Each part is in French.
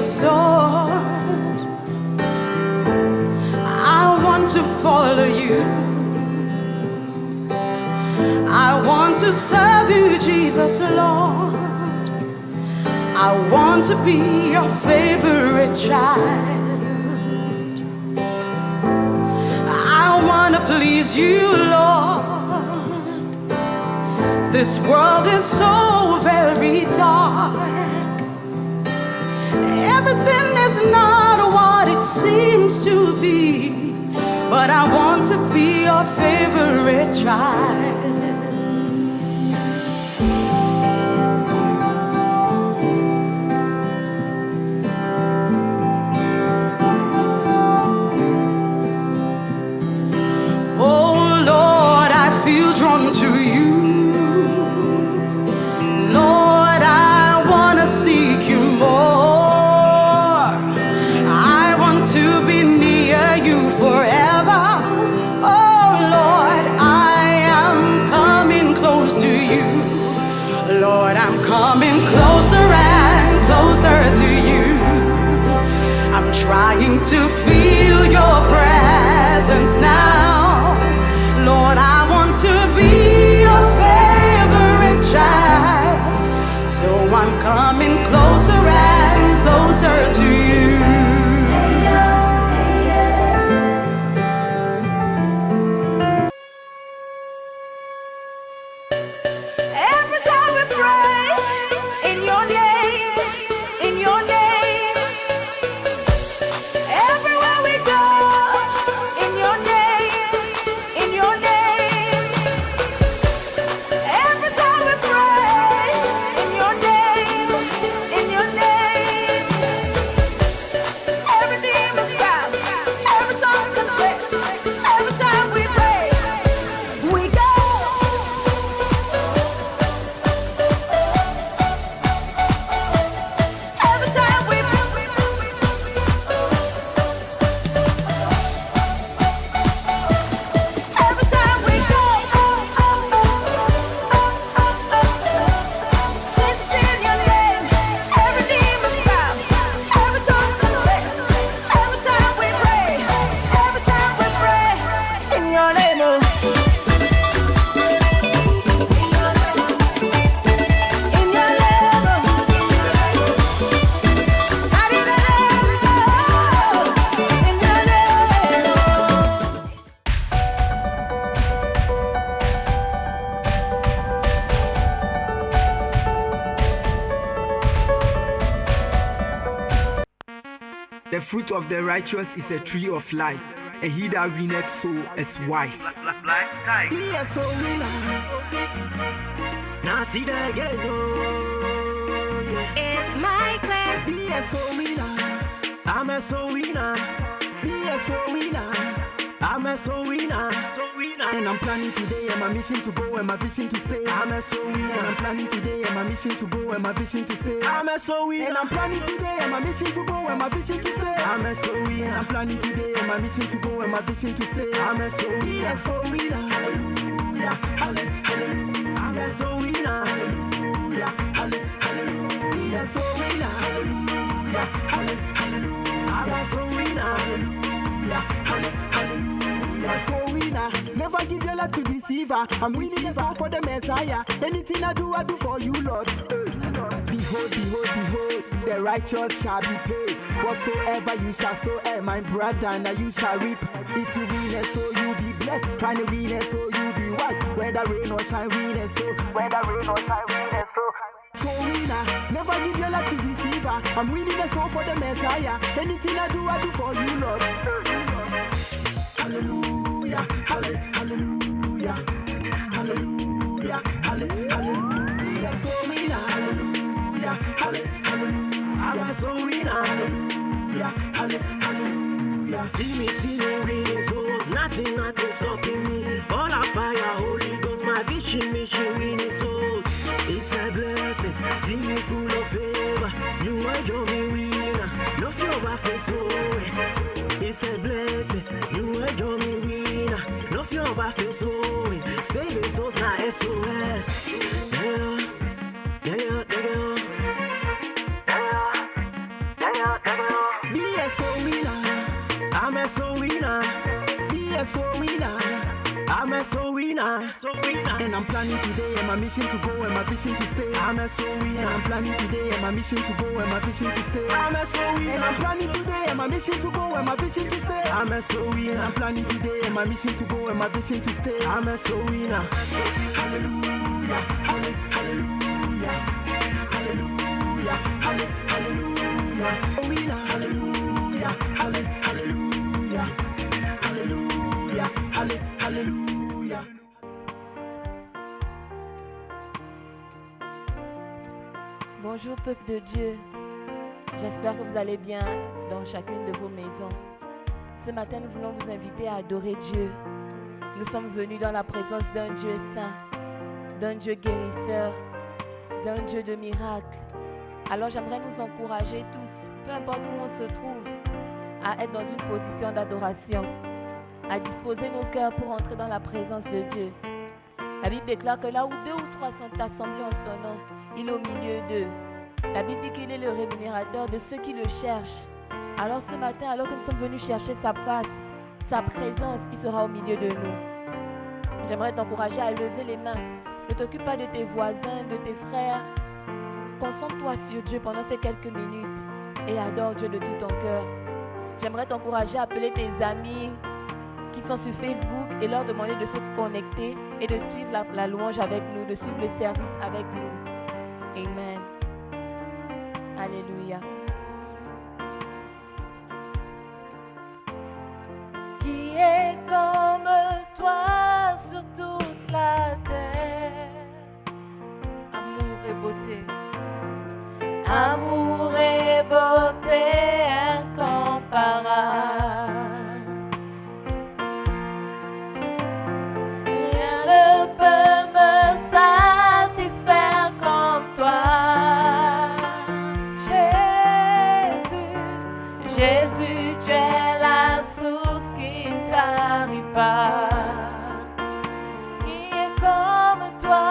Jesus, Lord. I want to follow you. I want to serve you, Jesus, Lord. I want to be your favorite child. I want to please you, Lord. This world is so very dark. Everything is not what it seems to be, but I want to be your favorite child. Oh Lord, I feel drawn to you. Lord, I want to seek you more. I want to be near you forever. Oh Lord, I am coming close to you. Lord, I'm coming closer and closer to you. I'm trying to feel your presence now. Lord, I want to be your favorite child. So I'm coming closer and closer to you. Every time we pray in your name, in your name. Everywhere we go, in your name, in your name. Every time we pray in your name, in your name. Every demon bow, every tongue confess. Every time we pray, we go. Every time we Every time we go, it's in your name. Every demon bow, every tongue confess. Every time we pray, in your name. In your name, not in your name, in your name. The fruit of the righteous is a tree of life, and he that winneth soul is wise. Be a soul winner. Now see that again, It's my class. Be a soul winner. I'm a soul winner. Be a soul winner. I'm a soul winner. And I'm planning today, and my mission to go, and my vision to stay. I'm a soul winner. And I'm planning today, and my mission to go, and my vision to stay. I'm a soul winner. And I'm planning today, and my mission to go, and my vision to stay. I'm a soul winner. I'm planning today, and my mission to go, and my vision to stay. I'm a soul winner. Hallelujah. Hallelujah. I'm a soul winner. Hallelujah. Hallelujah. Soul winner. Hallelujah. Hallelujah. I'm a soul winner. Hallelujah. Hallelujah. Soul winner. Never give your life to deceiver. I'm winning the soul for the Messiah. Anything I do for you, Lord. Behold, behold, behold, the righteous shall be paid. Whatsoever you shall sow, my brother, now you shall reap. If you win it, so you be blessed. Trying to win it, so you be wise. Whether rain or shine, win it, so. Whether rain or shine, win it, so. Soul winner, never give your life to deceiver. I'm winning the soul for the Messiah. Anything I do for you, Lord. Hallelujah, hallelujah, hallelujah, hallelujah, soul winner, hallelujah, hallelujah, I'm a soul winner, hallelujah, hallelujah. See me, winning souls, nothing stopping me. All of fire, Holy Ghost, my vision, mission, winning souls. It's a blessing, see me full of favor. You are your winner, no fear of a soul. It's a blessing, you are your winner, no fear of a soul. Saving souls, now SOS. Yeah. winner. I'm a soul winner, so winner. And I'm planning today and my mission to go and my vision to stay. I'm a soul winner. I'm planning today and my mission to go and my vision to stay. I'm a soul winner. And I'm planning today and my mission to go and my vision to stay. I'm a soul winner. I'm planning today and my mission to go and my vision to stay. I'm a soul winner. Hallelujah, hallelujah, hallelujah, hallelujah, winner. Hallelujah, hallelujah, hallelujah, hallelujah. Bonjour peuple de Dieu, j'espère que vous allez bien dans chacune de vos maisons. Ce matin, nous voulons vous inviter à adorer Dieu. Nous sommes venus dans la présence d'un Dieu saint, d'un Dieu guérisseur, d'un Dieu de miracles. Alors j'aimerais nous encourager tous, peu importe où on se trouve, à être dans une position d'adoration, à disposer nos cœurs pour entrer dans la présence de Dieu. La Bible déclare que là où 2 ou 3 sont assemblés en son nom, il est au milieu d'eux. La Bible dit qu'il est le rémunérateur de ceux qui le cherchent. Alors ce matin, alors que nous sommes venus chercher sa face, sa présence, il sera au milieu de nous. J'aimerais t'encourager à lever les mains. Ne t'occupe pas de tes voisins, de tes frères. Concentre-toi sur Dieu pendant ces quelques minutes et adore Dieu de tout ton cœur. J'aimerais t'encourager à appeler tes amis qui sont sur Facebook et leur demander de se connecter et de suivre la louange avec nous, de suivre le service avec nous. Amen. Alléluia. Qui est comme toi sur toute la terre? Amour et beauté. Amour et beauté incomparable. Rien ne peut me satisfaire comme toi. Jésus, Jésus, tu es la source qui ne t'arrive pas. Qui est comme toi?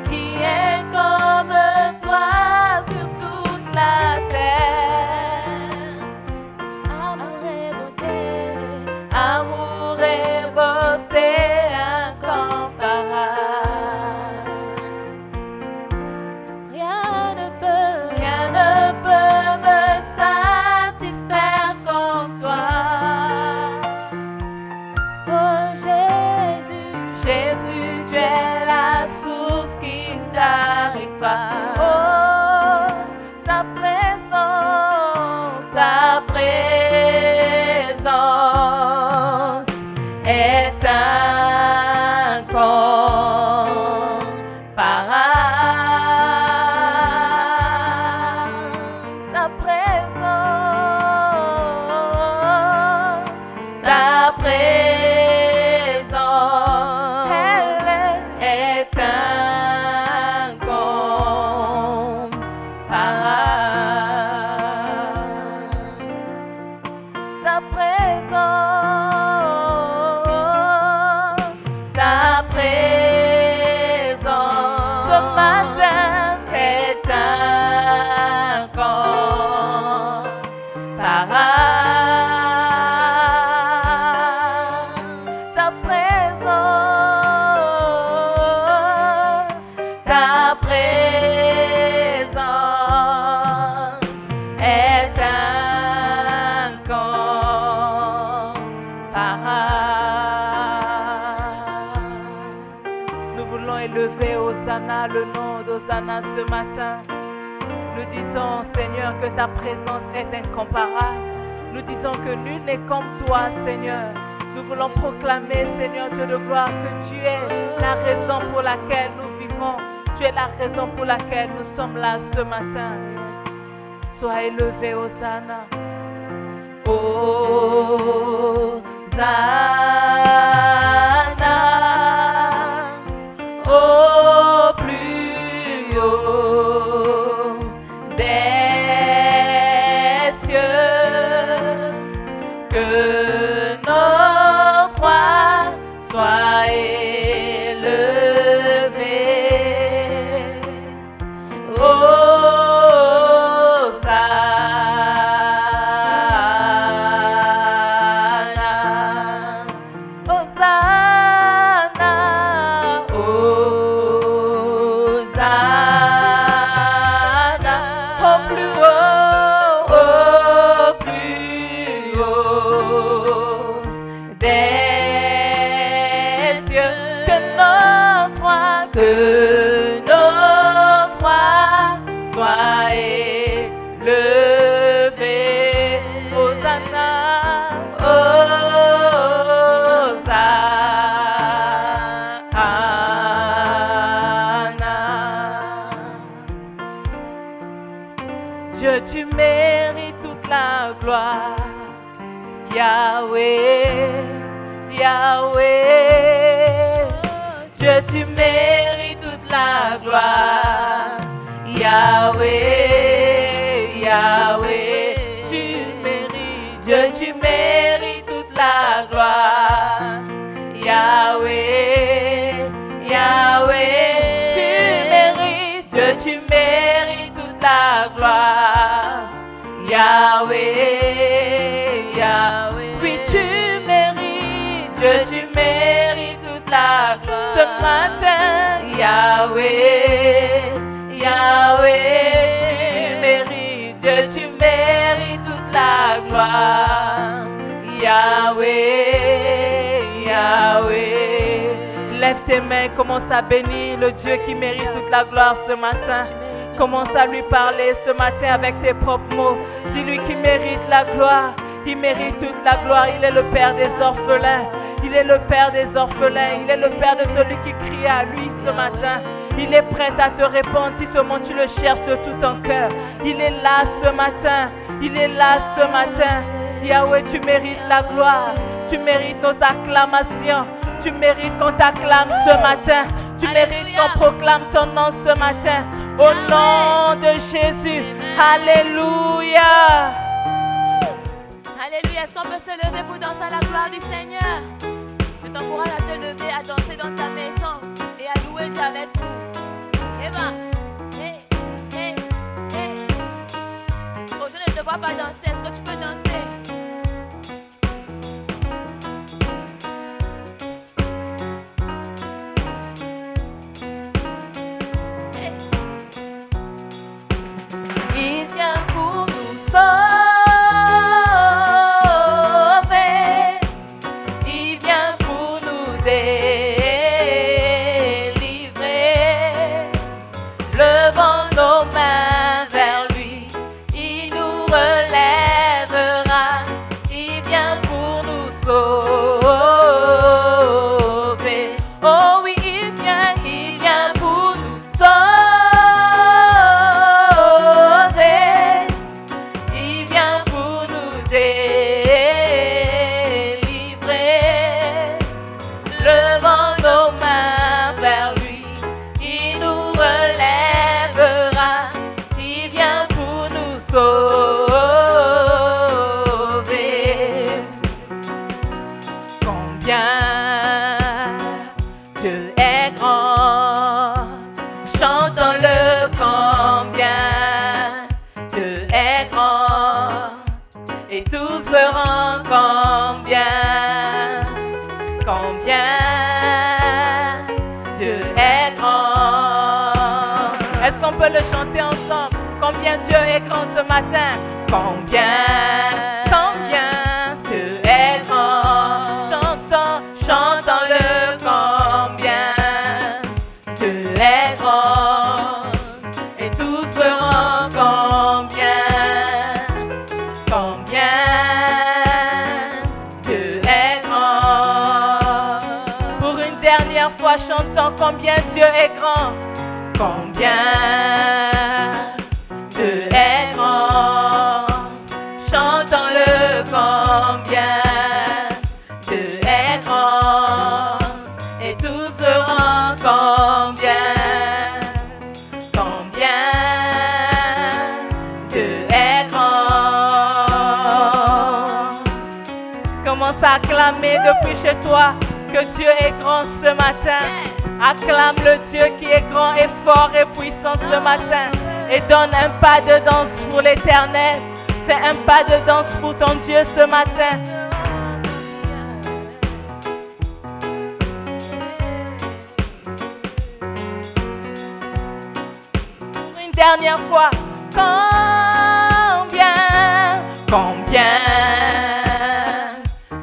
Qui est comme toi sur toute la terre? Amour et beauté, amour et beauté incomparable. Rien ne peut me satisfaire comme toi. Oh Jésus, Jésus, tu es la source qui ne t'arrive pas. Oh, ta présence est incomparable. Ta présence, elle est incomparable. Ta présence, ce matin est incomparable. Ta présence est incomparable. Nous voulons élever Hosanna, le nom d'Hosanna ce matin. Nous disons, Seigneur, que ta présence est incomparable. Nous disons que nul n'est comme toi, Seigneur. Nous voulons proclamer, Seigneur Dieu de gloire, que tu es la raison pour laquelle nous vivons. Tu es la raison pour laquelle nous sommes là ce matin. Sois élevé, Hosanna. Hosanna, au plus haut des cieux, que nos voix soient élevées. Hosanna, Dieu, que nos croix soient élevées. Hosanna, Hosanna. Dieu, tu mérites toute la gloire. Yahweh, Yahweh, Dieu, tu mérites toute la gloire. Yahweh, Yahweh, tu mérites, Dieu, tu mérites toute la gloire. Yahweh, Yahweh, tu mérites, Dieu, tu mérites toute la gloire. Yahweh, Yahweh, oui, tu mérites, Dieu, tu mérites toute la gloire. Ce matin, Yahweh, Yahweh, tu mérites, Dieu, tu mérites toute la gloire. Yahweh, Yahweh, lève tes mains, commence à bénir le Dieu qui mérite toute la gloire ce matin. Commence à lui parler ce matin avec tes propres mots. Dis-lui qui mérite la gloire. Il mérite toute la gloire. Il est le Père des orphelins. Il est le Père des orphelins. Il est le Père de celui qui crie à lui ce matin. Il est prêt à te répondre si seulement tu le cherches de tout ton cœur. Il est là ce matin. Il est là ce matin. Yahweh, tu mérites la gloire. Tu mérites nos acclamations. Tu mérites qu'on t'acclame ce matin. Tu mérites qu'on proclame ton nom ce matin. Au nom de Jésus. Alléluia. Alléluia. Est-ce qu'on peut se lever pour danser à la gloire du Seigneur? Je t'encourage à te lever, à danser dans ta maison et à louer Dieu avec nous. Eva, hey, hey, hey. Oh, je ne te vois pas danser. Est-ce que tu peux danser? Il vient pour nous sauver. Il vient pour nous délivrer. Levons nos mains vers lui. Il nous relèvera. Il vient pour nous sauver. Oh oui, il vient pour nous sauver. Il vient pour nous délivrer. Levons nos mains vers lui. Il nous relèvera. Il vient pour nous sauver. Combien Dieu est grand, chantons-le combien Dieu est grand, et tous verront combien Dieu est grand. Est-ce qu'on peut le chanter ensemble? Combien Dieu est grand ce matin? Combien Dieu est grand. Chantons-le combien Dieu est grand, et tous verront combien Dieu est grand. Pour une dernière fois, chantons combien Dieu est grand. Combien Dieu est grand. Chantons-le combien Dieu est grand, et tous verront combien Dieu est grand. Commence à acclamer depuis chez toi que Dieu est grand ce matin. Acclame le Dieu qui est grand et fort et puissant ce matin. Et donne un pas de danse pour l'éternel. C'est un pas de danse pour ton Dieu ce matin. Pour une dernière fois. Combien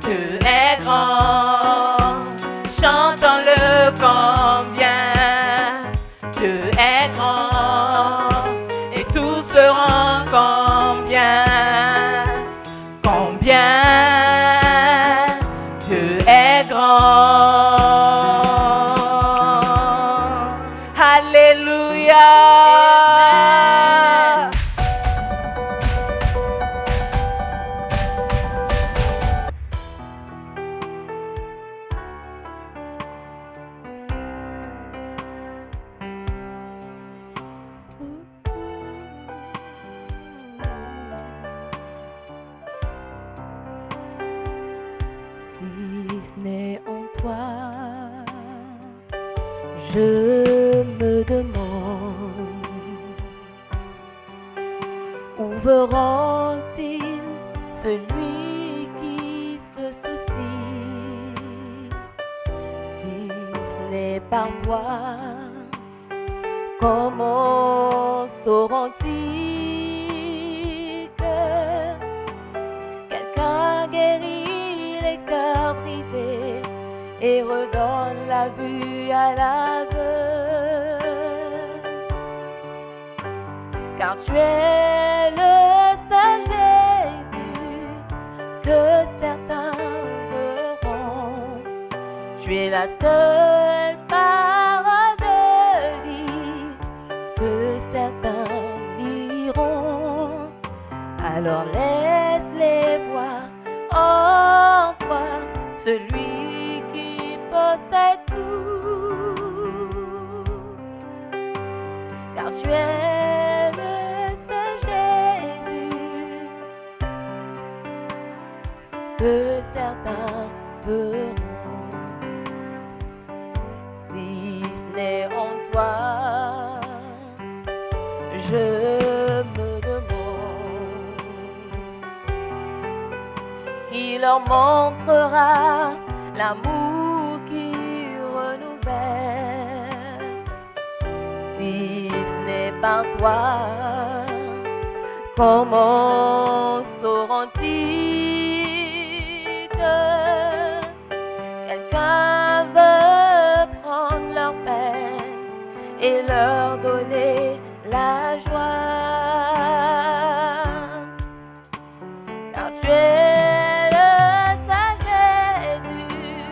Dieu est grand. Chantons-le Je me demande où veut rend-il celui qui se soucie, si ce n'est par toi, comment sauront-ils que quelqu'un guérit les cœurs brisés et redonne la vue à l'aveugle? Car tu es le seul Jésus que certains verront. Tu es la seule parole de vie que certains liront. Alors laisse-les voir en toi celui qui possède tout. Car tu es le seul Jésus que certains verront. Si ce n'est en toi, je me demande qui leur montrera l'amour qui renouvelle. Si ce n'est pas toi, comment sauront-ils que quelqu'un veut prendre leur peine et leur donner la joie? Car tu es le seul Jésus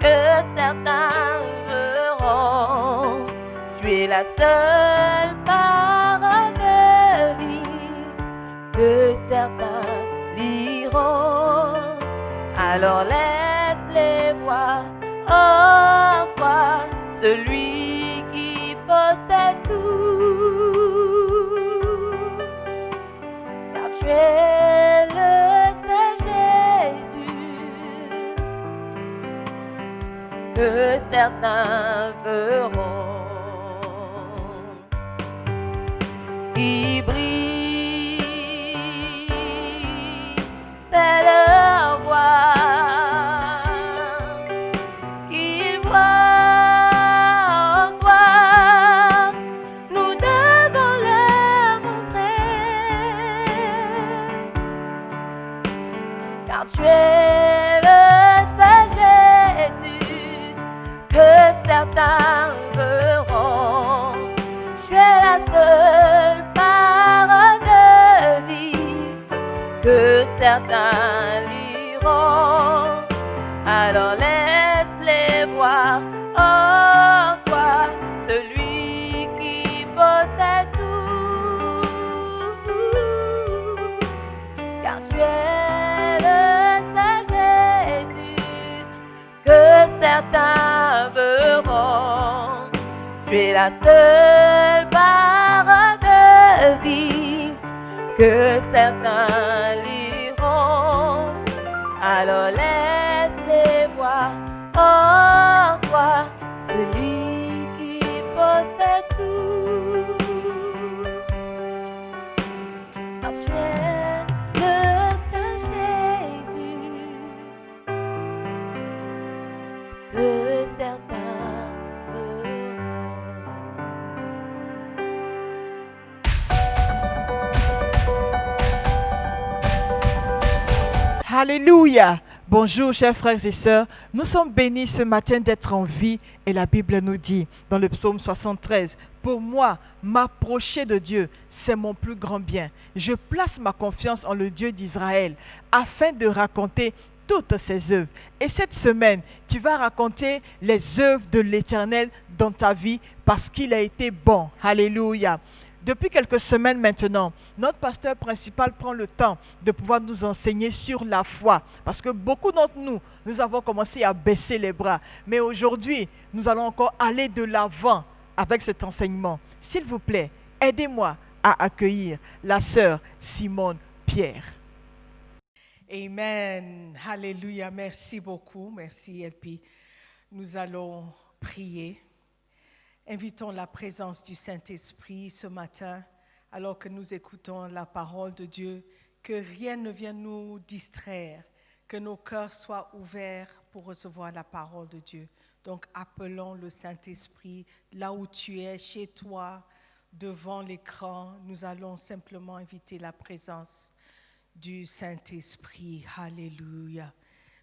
que certains verront. Tu es la seule parole de vie que certains liront. Alors laisse-les voir en toi celui qui possède tout. Car tu es le seul Jésus que certains verront. Qui brille, c'est leur voix. Qu'ils voient en toi, nous devons leur montrer. Car tu es le seul Jésus que certains verront. Tu es la seule parole de vie que certains liront. Alors laisse-les voir en toi celui qui possède tout. Car tu es le seul Jésus que certains verront. Tu es la seule parole de vie que certains liront. Alors laisse-les voir en toi celui qui possède tout. Car tu es le seul Jésus que certains verront. Alléluia. Bonjour chers frères et sœurs, nous sommes bénis ce matin d'être en vie et la Bible nous dit dans le psaume 73, pour moi, m'approcher de Dieu, c'est mon plus grand bien. Je place ma confiance en le Dieu d'Israël afin de raconter toutes ses œuvres. Et cette semaine, tu vas raconter les œuvres de l'Éternel dans ta vie parce qu'il a été bon. Alléluia. Depuis quelques semaines maintenant, notre pasteur principal prend le temps de pouvoir nous enseigner sur la foi. Parce que beaucoup d'entre nous, nous avons commencé à baisser les bras. Mais aujourd'hui, nous allons encore aller de l'avant avec cet enseignement. S'il vous plaît, aidez-moi à accueillir la sœur Simone Pierre. Amen. Alléluia. Merci beaucoup. Merci, LP. Nous allons prier. Invitons la présence du Saint-Esprit ce matin, alors que nous écoutons la parole de Dieu, que rien ne vienne nous distraire, que nos cœurs soient ouverts pour recevoir la parole de Dieu. Donc appelons le Saint-Esprit là où tu es, chez toi, devant l'écran. Nous allons simplement inviter la présence du Saint-Esprit. Alléluia.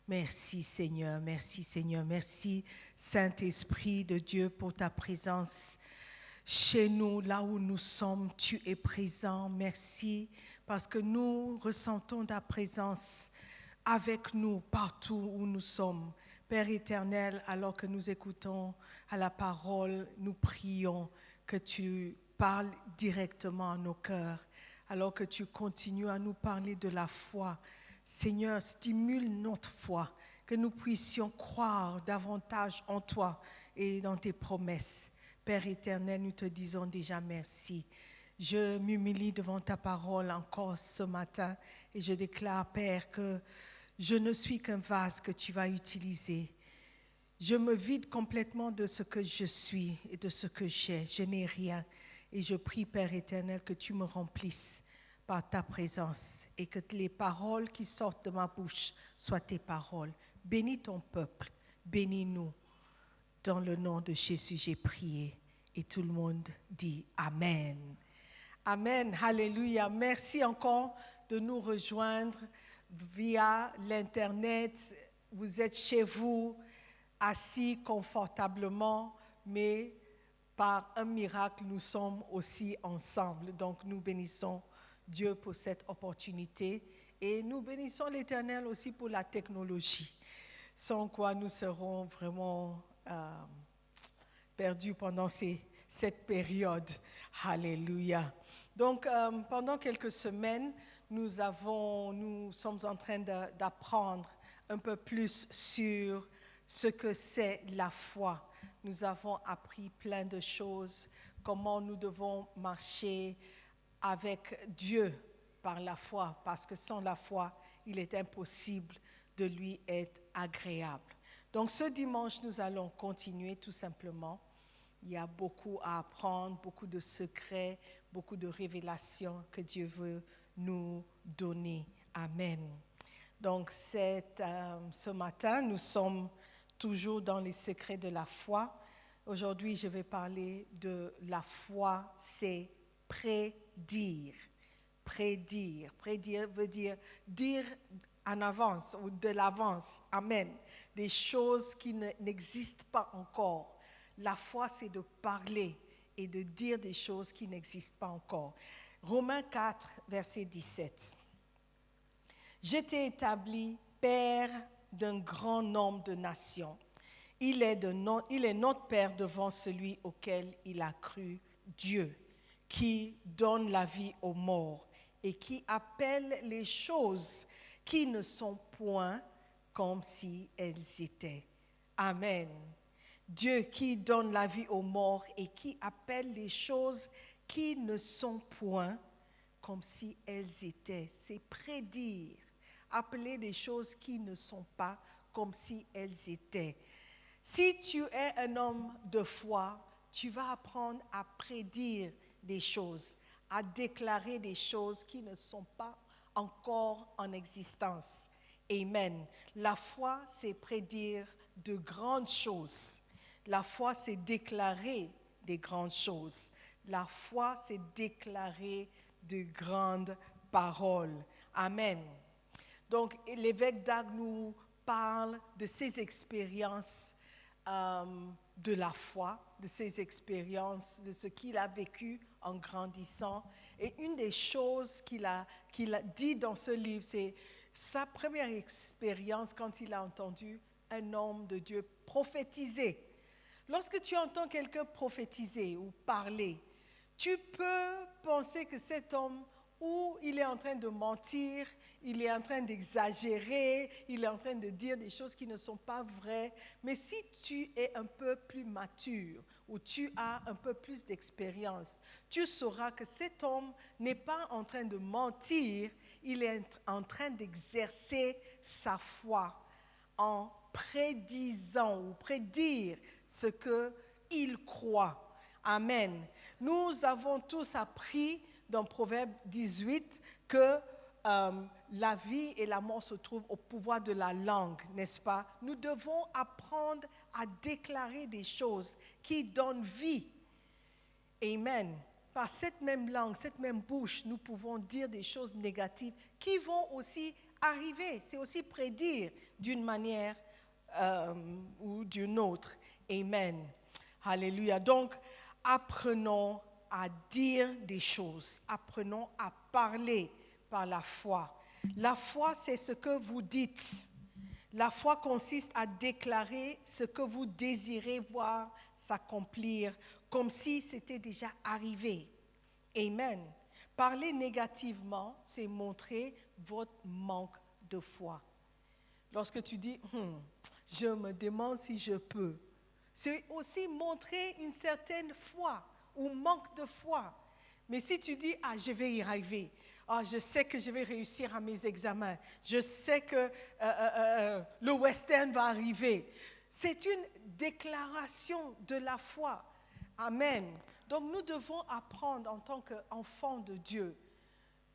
Merci Seigneur, merci Seigneur, merci Saint-Esprit de Dieu pour ta présence chez nous, là où nous sommes, tu es présent. Merci parce que nous ressentons ta présence avec nous partout où nous sommes. Père éternel, alors que nous écoutons à la parole, nous prions que tu parles directement à nos cœurs, alors que tu continues à nous parler de la foi. Seigneur, stimule notre foi, que nous puissions croire davantage en toi et dans tes promesses. Père éternel, nous te disons déjà merci. Je m'humilie devant ta parole encore ce matin et je déclare, Père, que je ne suis qu'un vase que tu vas utiliser. Je me vide complètement de ce que je suis et de ce que j'ai. Je n'ai rien. Et je prie, Père éternel, que tu me remplisses par ta présence et que les paroles qui sortent de ma bouche soient tes paroles. Bénis ton peuple, bénis-nous. Dans le nom de Jésus, j'ai prié. Et tout le monde dit Amen. Amen, alléluia. Merci encore de nous rejoindre via l'Internet. Vous êtes chez vous, assis confortablement, mais par un miracle, nous sommes aussi ensemble. Donc, nous bénissons Dieu pour cette opportunité et nous bénissons l'Éternel aussi pour la technologie, sans quoi nous serons vraiment perdus pendant cette période. Alléluia. Donc, pendant quelques semaines, nous sommes en train d'apprendre un peu plus sur ce que c'est la foi. Nous avons appris plein de choses, comment nous devons marcher avec Dieu par la foi, parce que sans la foi, il est impossible de lui être agréable. Donc ce dimanche, nous allons continuer tout simplement. Il y a beaucoup à apprendre, beaucoup de secrets, beaucoup de révélations que Dieu veut nous donner. Amen. Donc ce matin, nous sommes toujours dans les secrets de la foi. Aujourd'hui, je vais parler de la foi, c'est prédire. Prédire. Prédire veut dire en avance ou de l'avance. Amen. Des choses qui n'existent pas encore. La foi, c'est de parler et de dire des choses qui n'existent pas encore. Romains 4, verset 17. Je t'ai établi père d'un grand nombre de nations. Il est notre Père devant celui auquel il a cru, Dieu, qui donne la vie aux morts et qui appelle les choses qui ne sont point comme si elles étaient. Amen. Dieu qui donne la vie aux morts et qui appelle les choses qui ne sont point comme si elles étaient. C'est prédire, appeler des choses qui ne sont pas comme si elles étaient. Si tu es un homme de foi, tu vas apprendre à prédire des choses, à déclarer des choses qui ne sont pas encore en existence. Amen. La foi, c'est prédire de grandes choses. La foi, c'est déclarer des grandes choses. La foi, c'est déclarer de grandes paroles. Amen. Donc, l'évêque Dag nous parle de ses expériences de la foi, de ses expériences, de ce qu'il a vécu en grandissant. Et une des choses qu'il a dit dans ce livre, c'est sa première expérience quand il a entendu un homme de Dieu prophétiser. Lorsque tu entends quelqu'un prophétiser ou parler, tu peux penser que cet homme, ou il est en train de mentir, il est en train d'exagérer, il est en train de dire des choses qui ne sont pas vraies. Mais si tu es un peu plus mature ou tu as un peu plus d'expérience, tu sauras que cet homme n'est pas en train de mentir, il est en train d'exercer sa foi en prédisant ou prédire ce qu'il croit. Amen. Nous avons tous appris dans Proverbe 18 que la vie et la mort se trouvent au pouvoir de la langue, n'est-ce pas? Nous devons apprendre à déclarer des choses qui donnent vie. Amen. Par cette même langue, cette même bouche, nous pouvons dire des choses négatives qui vont aussi arriver. C'est aussi prédire d'une manière ou d'une autre. Amen. Alléluia. Donc, apprenons à dire des choses. Apprenons à parler par la foi. La foi, c'est ce que vous dites. La foi consiste à déclarer ce que vous désirez voir s'accomplir, comme si c'était déjà arrivé. Amen. Parler négativement, c'est montrer votre manque de foi. Lorsque tu dis, je me demande si je peux, c'est aussi montrer une certaine foi ou manque de foi. Mais si tu dis, je vais y arriver, je sais que je vais réussir à mes examens, je sais que le western va arriver, c'est une déclaration de la foi. Amen. Donc nous devons apprendre en tant qu'enfants de Dieu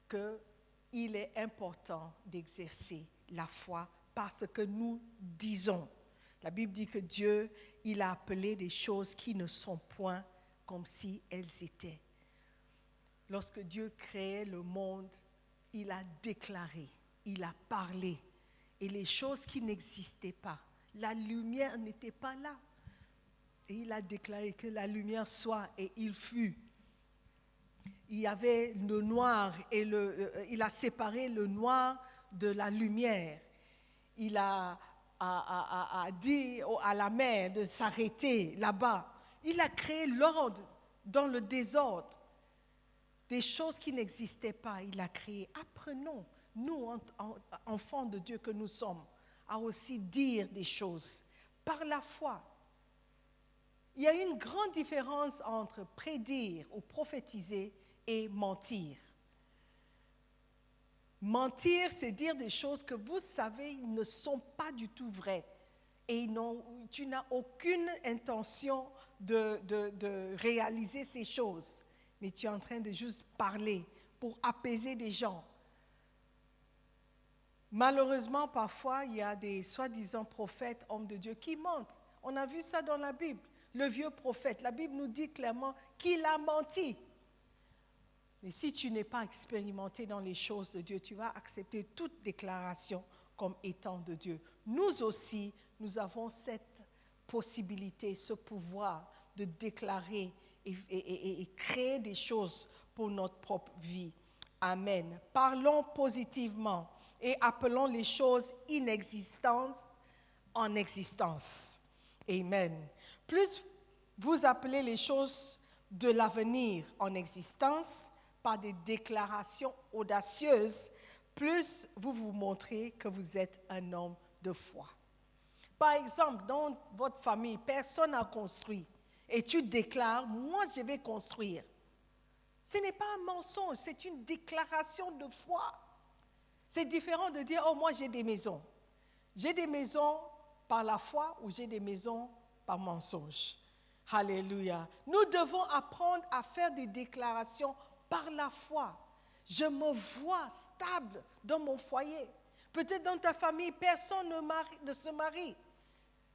qu'il est important d'exercer la foi parce que nous disons. La Bible dit que Dieu, il a appelé des choses qui ne sont point comme si elles étaient. Lorsque Dieu créait le monde, il a déclaré, il a parlé. Et les choses qui n'existaient pas, la lumière n'était pas là. Et il a déclaré que la lumière soit, et il fut. Il y avait le noir, et il a séparé le noir de la lumière. Il a dit à la mer de s'arrêter là-bas. Il a créé l'ordre dans le désordre. Des choses qui n'existaient pas, il a créé. Apprenons, nous, enfants de Dieu que nous sommes, à aussi dire des choses par la foi. Il y a une grande différence entre prédire ou prophétiser et mentir. Mentir, c'est dire des choses que vous savez ne sont pas du tout vraies. Et tu n'as aucune intention de réaliser ces choses. Mais tu es en train de juste parler pour apaiser des gens. Malheureusement, parfois, il y a des soi-disant prophètes, hommes de Dieu, qui mentent. On a vu ça dans la Bible. Le vieux prophète, la Bible nous dit clairement qu'il a menti. Mais si tu n'es pas expérimenté dans les choses de Dieu, tu vas accepter toute déclaration comme étant de Dieu. Nous aussi, nous avons cette possibilité, ce pouvoir de déclarer et créer des choses pour notre propre vie. Amen. Parlons positivement et appelons les choses inexistantes en existence. Amen. Plus vous appelez les choses de l'avenir en existence par des déclarations audacieuses, plus vous vous montrez que vous êtes un homme de foi. Par exemple, dans votre famille, personne n'a construit. Et tu déclares, moi je vais construire. Ce n'est pas un mensonge, c'est une déclaration de foi. C'est différent de dire, moi j'ai des maisons. J'ai des maisons par la foi ou j'ai des maisons par mensonge. Alléluia. Nous devons apprendre à faire des déclarations par la foi. Je me vois stable dans mon foyer. Peut-être dans ta famille, personne ne se marie.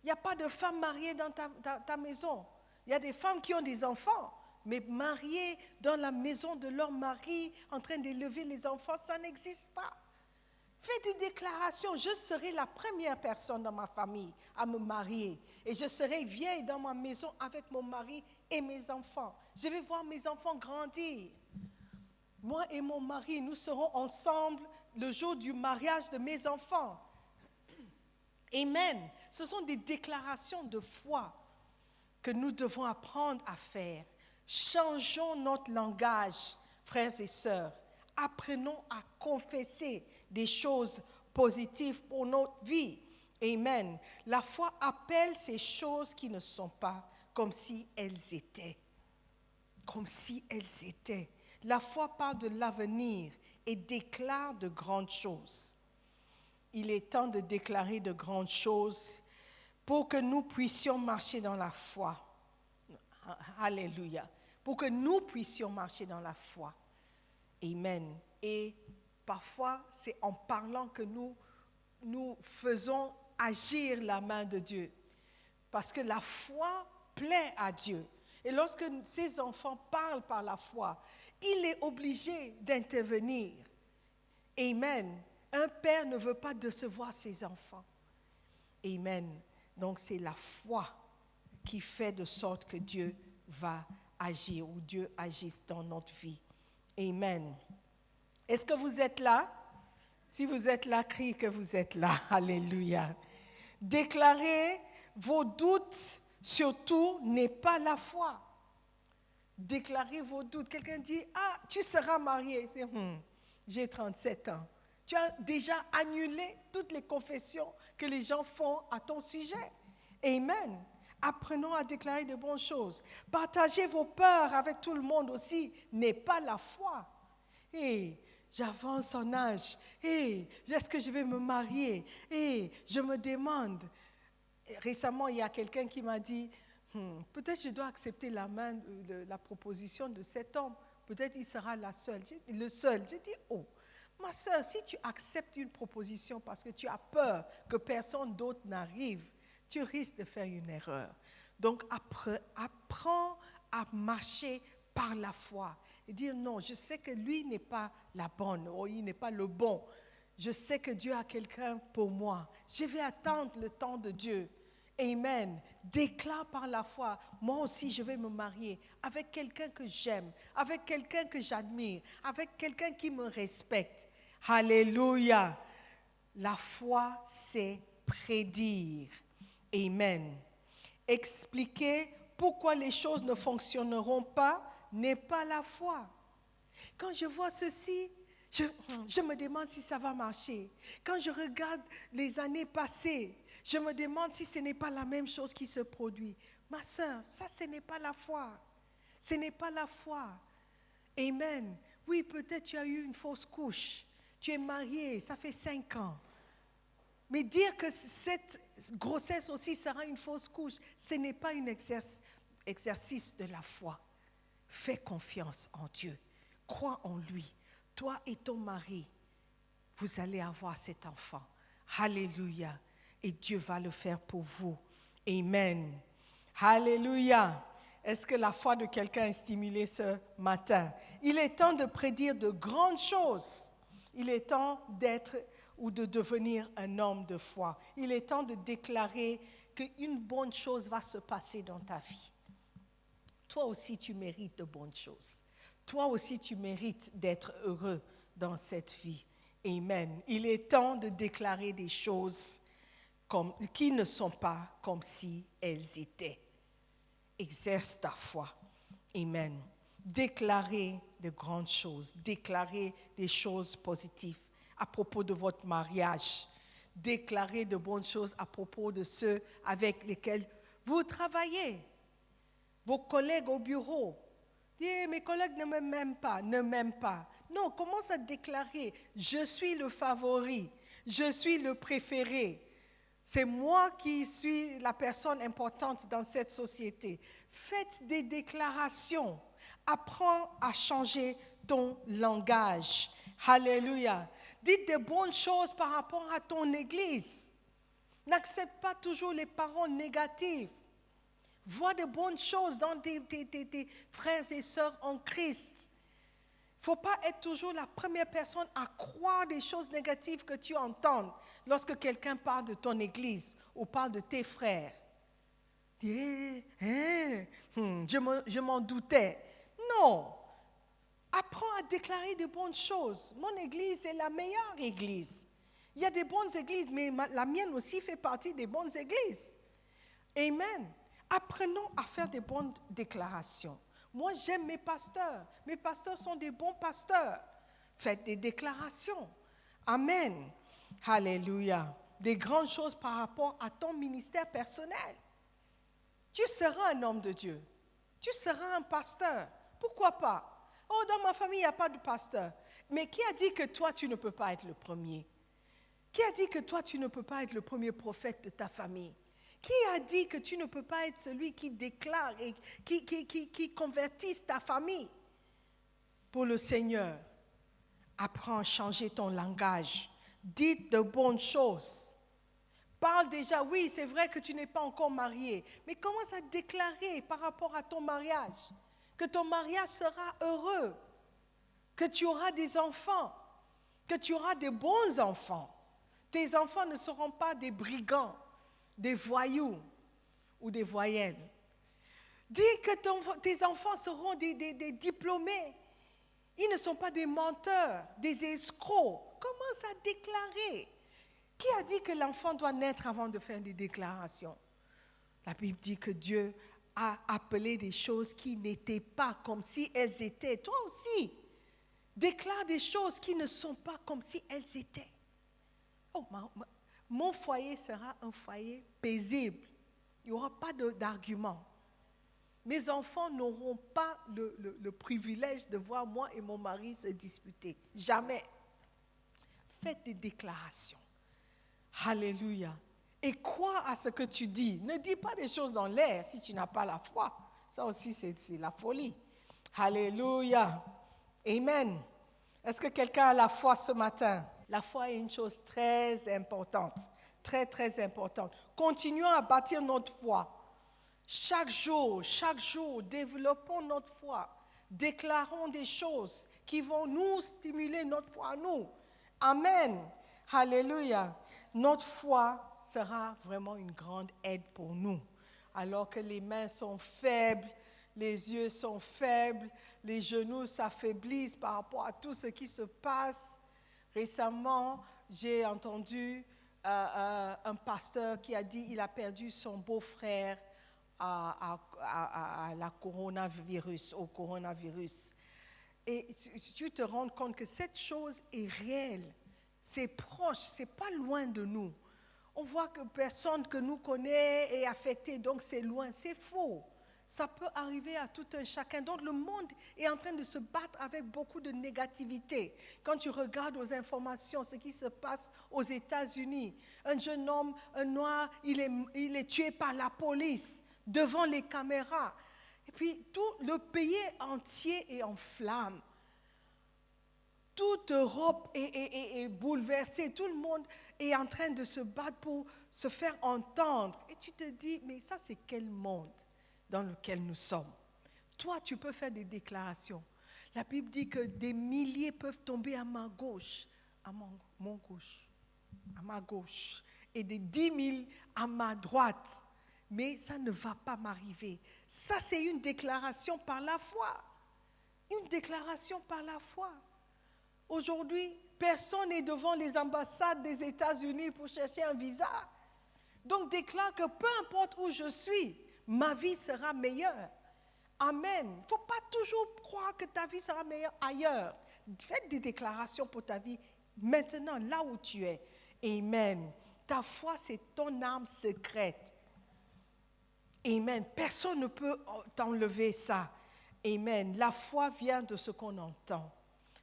Il n'y a pas de femme mariée dans ta maison. Il y a des femmes qui ont des enfants, mais mariées dans la maison de leur mari, en train d'élever les enfants, ça n'existe pas. Fais des déclarations. Je serai la première personne dans ma famille à me marier. Et je serai vieille dans ma maison avec mon mari et mes enfants. Je vais voir mes enfants grandir. Moi et mon mari, nous serons ensemble le jour du mariage de mes enfants. Amen. Ce sont des déclarations de foi que nous devons apprendre à faire. Changeons notre langage, frères et sœurs. Apprenons à confesser des choses positives pour notre vie. Amen. La foi appelle ces choses qui ne sont pas comme si elles étaient. Comme si elles étaient. La foi parle de l'avenir et déclare de grandes choses. Il est temps de déclarer de grandes choses pour que nous puissions marcher dans la foi. Alléluia. Pour que nous puissions marcher dans la foi. Amen. Et parfois, c'est en parlant que nous faisons agir la main de Dieu. Parce que la foi plaît à Dieu. Et lorsque ces enfants parlent par la foi, il est obligé d'intervenir. Amen. Un père ne veut pas décevoir ses enfants. Amen. Donc c'est la foi qui fait de sorte que Dieu va agir ou Dieu agisse dans notre vie. Amen. Est-ce que vous êtes là? Si vous êtes là, criez que vous êtes là. Alléluia. Déclarez vos doutes, surtout, n'est pas la foi. Déclarez vos doutes. Quelqu'un dit, ah, tu seras marié. J'ai 37 ans. Tu as déjà annulé toutes les confessions que les gens font à ton sujet. Amen. Apprenons à déclarer de bonnes choses. Partagez vos peurs avec tout le monde aussi n'est pas la foi. J'avance en âge. Est-ce que je vais me marier? Je me demande. Récemment, il y a quelqu'un qui m'a dit, peut-être je dois accepter la proposition de cet homme. Peut-être il sera le seul. J'ai dit, oh, ma soeur, si tu acceptes une proposition parce que tu as peur que personne d'autre n'arrive, tu risques de faire une erreur. Donc, apprends à marcher par la foi et dire non, je sais que lui n'est pas la bonne, ou il n'est pas le bon. Je sais que Dieu a quelqu'un pour moi. Je vais attendre le temps de Dieu. Amen. Déclare par la foi, moi aussi je vais me marier avec quelqu'un que j'aime, avec quelqu'un que j'admire, avec quelqu'un qui me respecte. Alléluia. La foi, c'est prédire. Amen. Expliquer pourquoi les choses ne fonctionneront pas n'est pas la foi. Quand je vois ceci, je me demande si ça va marcher. Quand je regarde les années passées, je me demande si ce n'est pas la même chose qui se produit. Ma soeur, ça, ce n'est pas la foi. Ce n'est pas la foi. Amen. Oui, peut-être tu as eu une fausse couche. Tu es marié, ça fait 5 ans. Mais dire que cette grossesse aussi sera une fausse couche, ce n'est pas un exercice de la foi. Fais confiance en Dieu. Crois en lui. Toi et ton mari, vous allez avoir cet enfant. Alléluia. Et Dieu va le faire pour vous. Amen. Alléluia. Est-ce que la foi de quelqu'un est stimulée ce matin? Il est temps de prédire de grandes choses. Il est temps d'être ou de devenir un homme de foi. Il est temps de déclarer qu'une bonne chose va se passer dans ta vie. Toi aussi, tu mérites de bonnes choses. Toi aussi, tu mérites d'être heureux dans cette vie. Amen. Il est temps de déclarer des choses qui ne sont pas comme si elles étaient. Exerce ta foi. Amen. Déclarez de grandes choses. Déclarez des choses positives à propos de votre mariage. Déclarez de bonnes choses à propos de ceux avec lesquels vous travaillez. Vos collègues au bureau. Mes collègues ne m'aiment pas, ne m'aiment pas. Non, commence à déclarer, je suis le favori, je suis le préféré. C'est moi qui suis la personne importante dans cette société. Faites des déclarations. Apprends à changer ton langage. Alléluia. Dites des bonnes choses par rapport à ton église. N'accepte pas toujours les paroles négatives. Vois de bonnes choses dans tes frères et sœurs en Christ. Il ne faut pas être toujours la première personne à croire des choses négatives que tu entends lorsque quelqu'un parle de ton église ou parle de tes frères. Je m'en doutais. Non. Apprends à déclarer de bonnes choses. Mon église est la meilleure église. Il y a des bonnes églises, mais la mienne aussi fait partie des bonnes églises. Amen. Apprenons à faire des bonnes déclarations. Moi, j'aime mes pasteurs. Mes pasteurs sont des bons pasteurs. Faites des déclarations. Amen. Alléluia. Des grandes choses par rapport à ton ministère personnel. Tu seras un homme de Dieu. Tu seras un pasteur. Pourquoi pas? Oh, dans ma famille, il n'y a pas de pasteur. Mais qui a dit que toi, tu ne peux pas être le premier? Qui a dit que toi, tu ne peux pas être le premier prophète de ta famille? Qui a dit que tu ne peux pas être celui qui déclare et qui convertisse ta famille pour le Seigneur? Apprends à changer ton langage. Dites de bonnes choses. Parle déjà, oui, c'est vrai que tu n'es pas encore marié, mais commence à déclarer par rapport à ton mariage, que ton mariage sera heureux, que tu auras des enfants, que tu auras des bons enfants. Tes enfants ne seront pas des brigands, des voyous ou des voyelles. Dis que tes enfants seront des diplômés. Ils ne sont pas des menteurs, des escrocs. Commence à déclarer. Qui a dit que l'enfant doit naître avant de faire des déclarations? La Bible dit que Dieu a appelé des choses qui n'étaient pas comme si elles étaient. Toi aussi, déclare des choses qui ne sont pas comme si elles étaient. Oh, mon foyer sera un foyer paisible. Il n'y aura pas d'argument. Mes enfants n'auront pas le privilège de voir moi et mon mari se disputer. Jamais. Faites des déclarations. Alléluia. Et crois à ce que tu dis. Ne dis pas des choses dans l'air si tu n'as pas la foi. Ça aussi, c'est la folie. Alléluia. Amen. Est-ce que quelqu'un a la foi ce matin? La foi est une chose très importante. Très, très importante. Continuons à bâtir notre foi. Chaque jour, développons notre foi. Déclarons des choses qui vont nous stimuler notre foi à nous. Amen. Alléluia. Notre foi sera vraiment une grande aide pour nous. Alors que les mains sont faibles, les yeux sont faibles, les genoux s'affaiblissent par rapport à tout ce qui se passe. Récemment, j'ai entendu un pasteur qui a dit qu'il a perdu son beau-frère à la coronavirus, au coronavirus. Et tu te rends compte que cette chose est réelle. C'est proche, c'est pas loin de nous. On voit que personne que nous connaît est affecté, donc c'est loin. C'est faux. Ça peut arriver à tout un chacun. Donc le monde est en train de se battre avec beaucoup de négativité. Quand tu regardes aux informations, ce qui se passe aux États-Unis, un jeune homme, un noir, il est tué par la police devant les caméras. Et puis tout le pays entier est en flammes. Toute Europe est bouleversée, tout le monde est en train de se battre pour se faire entendre. Et tu te dis, mais ça c'est quel monde dans lequel nous sommes? Toi, tu peux faire des déclarations. La Bible dit que des milliers peuvent tomber à ma gauche, à ma gauche, et des 10 000 à ma droite. Mais ça ne va pas m'arriver. Ça, c'est une déclaration par la foi. Une déclaration par la foi. Aujourd'hui, personne n'est devant les ambassades des États-Unis pour chercher un visa. Donc déclare que peu importe où je suis, ma vie sera meilleure. Amen. Il ne faut pas toujours croire que ta vie sera meilleure ailleurs. Faites des déclarations pour ta vie maintenant, là où tu es. Amen. Ta foi, c'est ton arme secrète. Amen. Personne ne peut t'enlever ça. Amen. La foi vient de ce qu'on entend.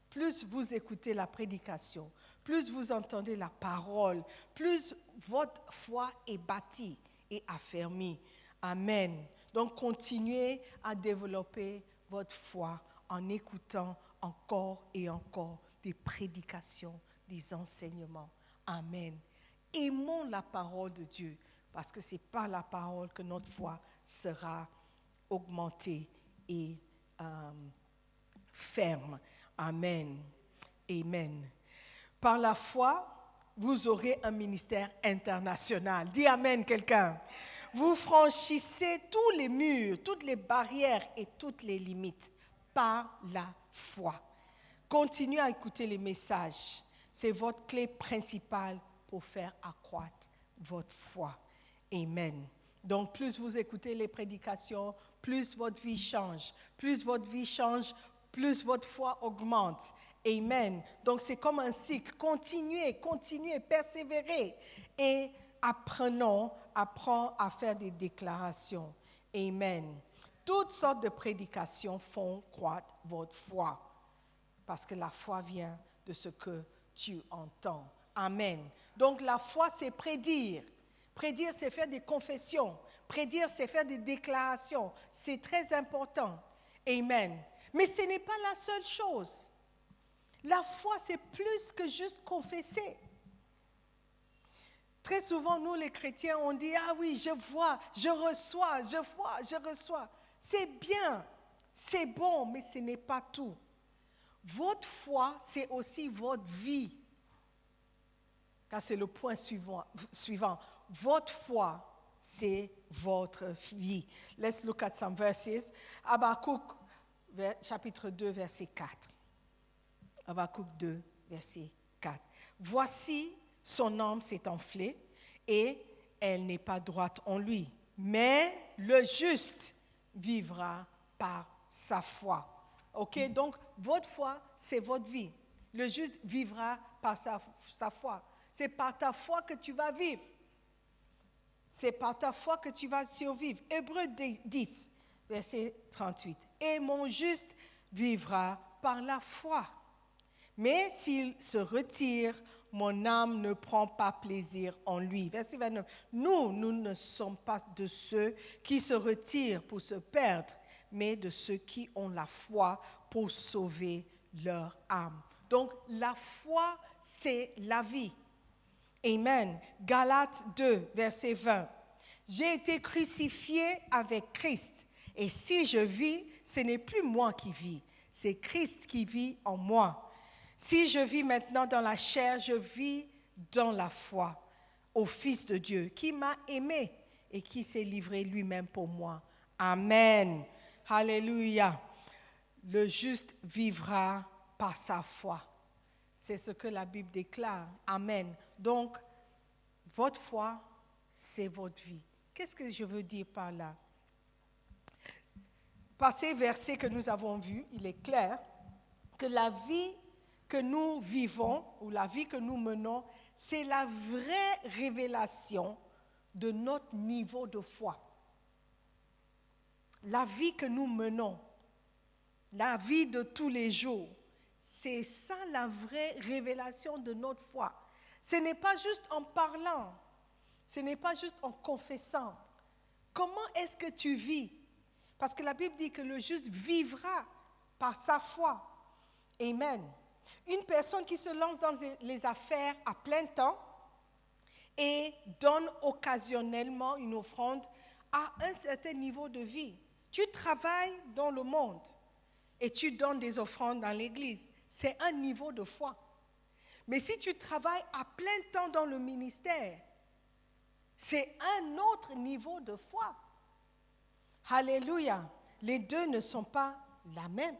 Plus vous écoutez la prédication, plus vous entendez la parole, plus votre foi est bâtie et affermie. Amen. Donc, continuez à développer votre foi en écoutant encore et encore des prédications, des enseignements. Amen. Aimons la parole de Dieu, parce que c'est par la parole que notre foi sera augmentée et ferme. Amen. Amen. Par la foi, vous aurez un ministère international. Dis Amen, quelqu'un. Vous franchissez tous les murs, toutes les barrières et toutes les limites par la foi. Continuez à écouter les messages. C'est votre clé principale pour faire accroître votre foi. Amen. Donc, plus vous écoutez les prédications, plus votre vie change. Plus votre vie change, plus votre foi augmente. Amen. Donc, c'est comme un cycle. Continuez, persévérez. Et apprends à faire des déclarations. Amen. Toutes sortes de prédications font croître votre foi. Parce que la foi vient de ce que tu entends. Amen. Donc, la foi, c'est prédire. Prédire, c'est faire des confessions. Prédire, c'est faire des déclarations. C'est très important. Amen. Mais ce n'est pas la seule chose. La foi, c'est plus que juste confesser. Très souvent, nous les chrétiens, on dit, ah oui, je vois, je reçois, je vois, je reçois. C'est bien, c'est bon, mais ce n'est pas tout. Votre foi, c'est aussi votre vie. Car c'est le point suivant. Votre foi, c'est votre vie. Let's look at some verses. Habakkuk, chapitre 2, verset 4. Habakkuk 2, verset 4. Voici, son âme s'est enflée et elle n'est pas droite en lui. Mais le juste vivra par sa foi. OK? Donc, votre foi, c'est votre vie. Le juste vivra par sa foi. C'est par ta foi que tu vas vivre. C'est par ta foi que tu vas survivre. Hébreux 10, verset 38. Et mon juste vivra par la foi. Mais s'il se retire, mon âme ne prend pas plaisir en lui. Verset 29. Nous ne sommes pas de ceux qui se retirent pour se perdre, mais de ceux qui ont la foi pour sauver leur âme. Donc, la foi, c'est la vie. Amen. Galates 2, verset 20. J'ai été crucifié avec Christ, et si je vis, ce n'est plus moi qui vis, c'est Christ qui vit en moi. Si je vis maintenant dans la chair, je vis dans la foi au Fils de Dieu qui m'a aimé et qui s'est livré lui-même pour moi. Amen. Alléluia. Le juste vivra par sa foi. C'est ce que la Bible déclare. Amen. Donc, votre foi, c'est votre vie. Qu'est-ce que je veux dire par là? Par ces versets que nous avons vus, il est clair que la vie que nous vivons, ou la vie que nous menons, c'est la vraie révélation de notre niveau de foi. La vie que nous menons, la vie de tous les jours, c'est ça la vraie révélation de notre foi. Ce n'est pas juste en parlant, ce n'est pas juste en confessant. Comment est-ce que tu vis? Parce que la Bible dit que le juste vivra par sa foi. Amen. Une personne qui se lance dans les affaires à plein temps et donne occasionnellement une offrande à un certain niveau de vie. Tu travailles dans le monde et tu donnes des offrandes dans l'église. C'est un niveau de foi. Mais si tu travailles à plein temps dans le ministère, c'est un autre niveau de foi. Alléluia. Les deux ne sont pas la même.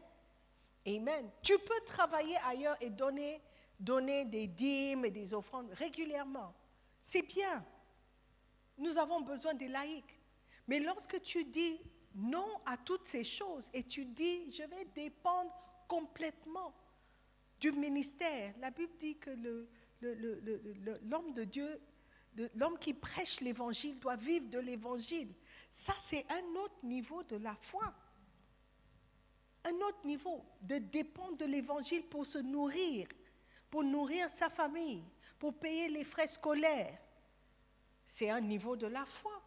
Amen. Tu peux travailler ailleurs et donner des dîmes et des offrandes régulièrement. C'est bien. Nous avons besoin des laïcs. Mais lorsque tu dis non à toutes ces choses et tu dis je vais dépendre complètement du ministère, la Bible dit que l'homme de Dieu, l'homme qui prêche l'évangile doit vivre de l'évangile. Ça, c'est un autre niveau de la foi. Un autre niveau de dépendre de l'évangile pour se nourrir, pour nourrir sa famille, pour payer les frais scolaires. C'est un niveau de la foi.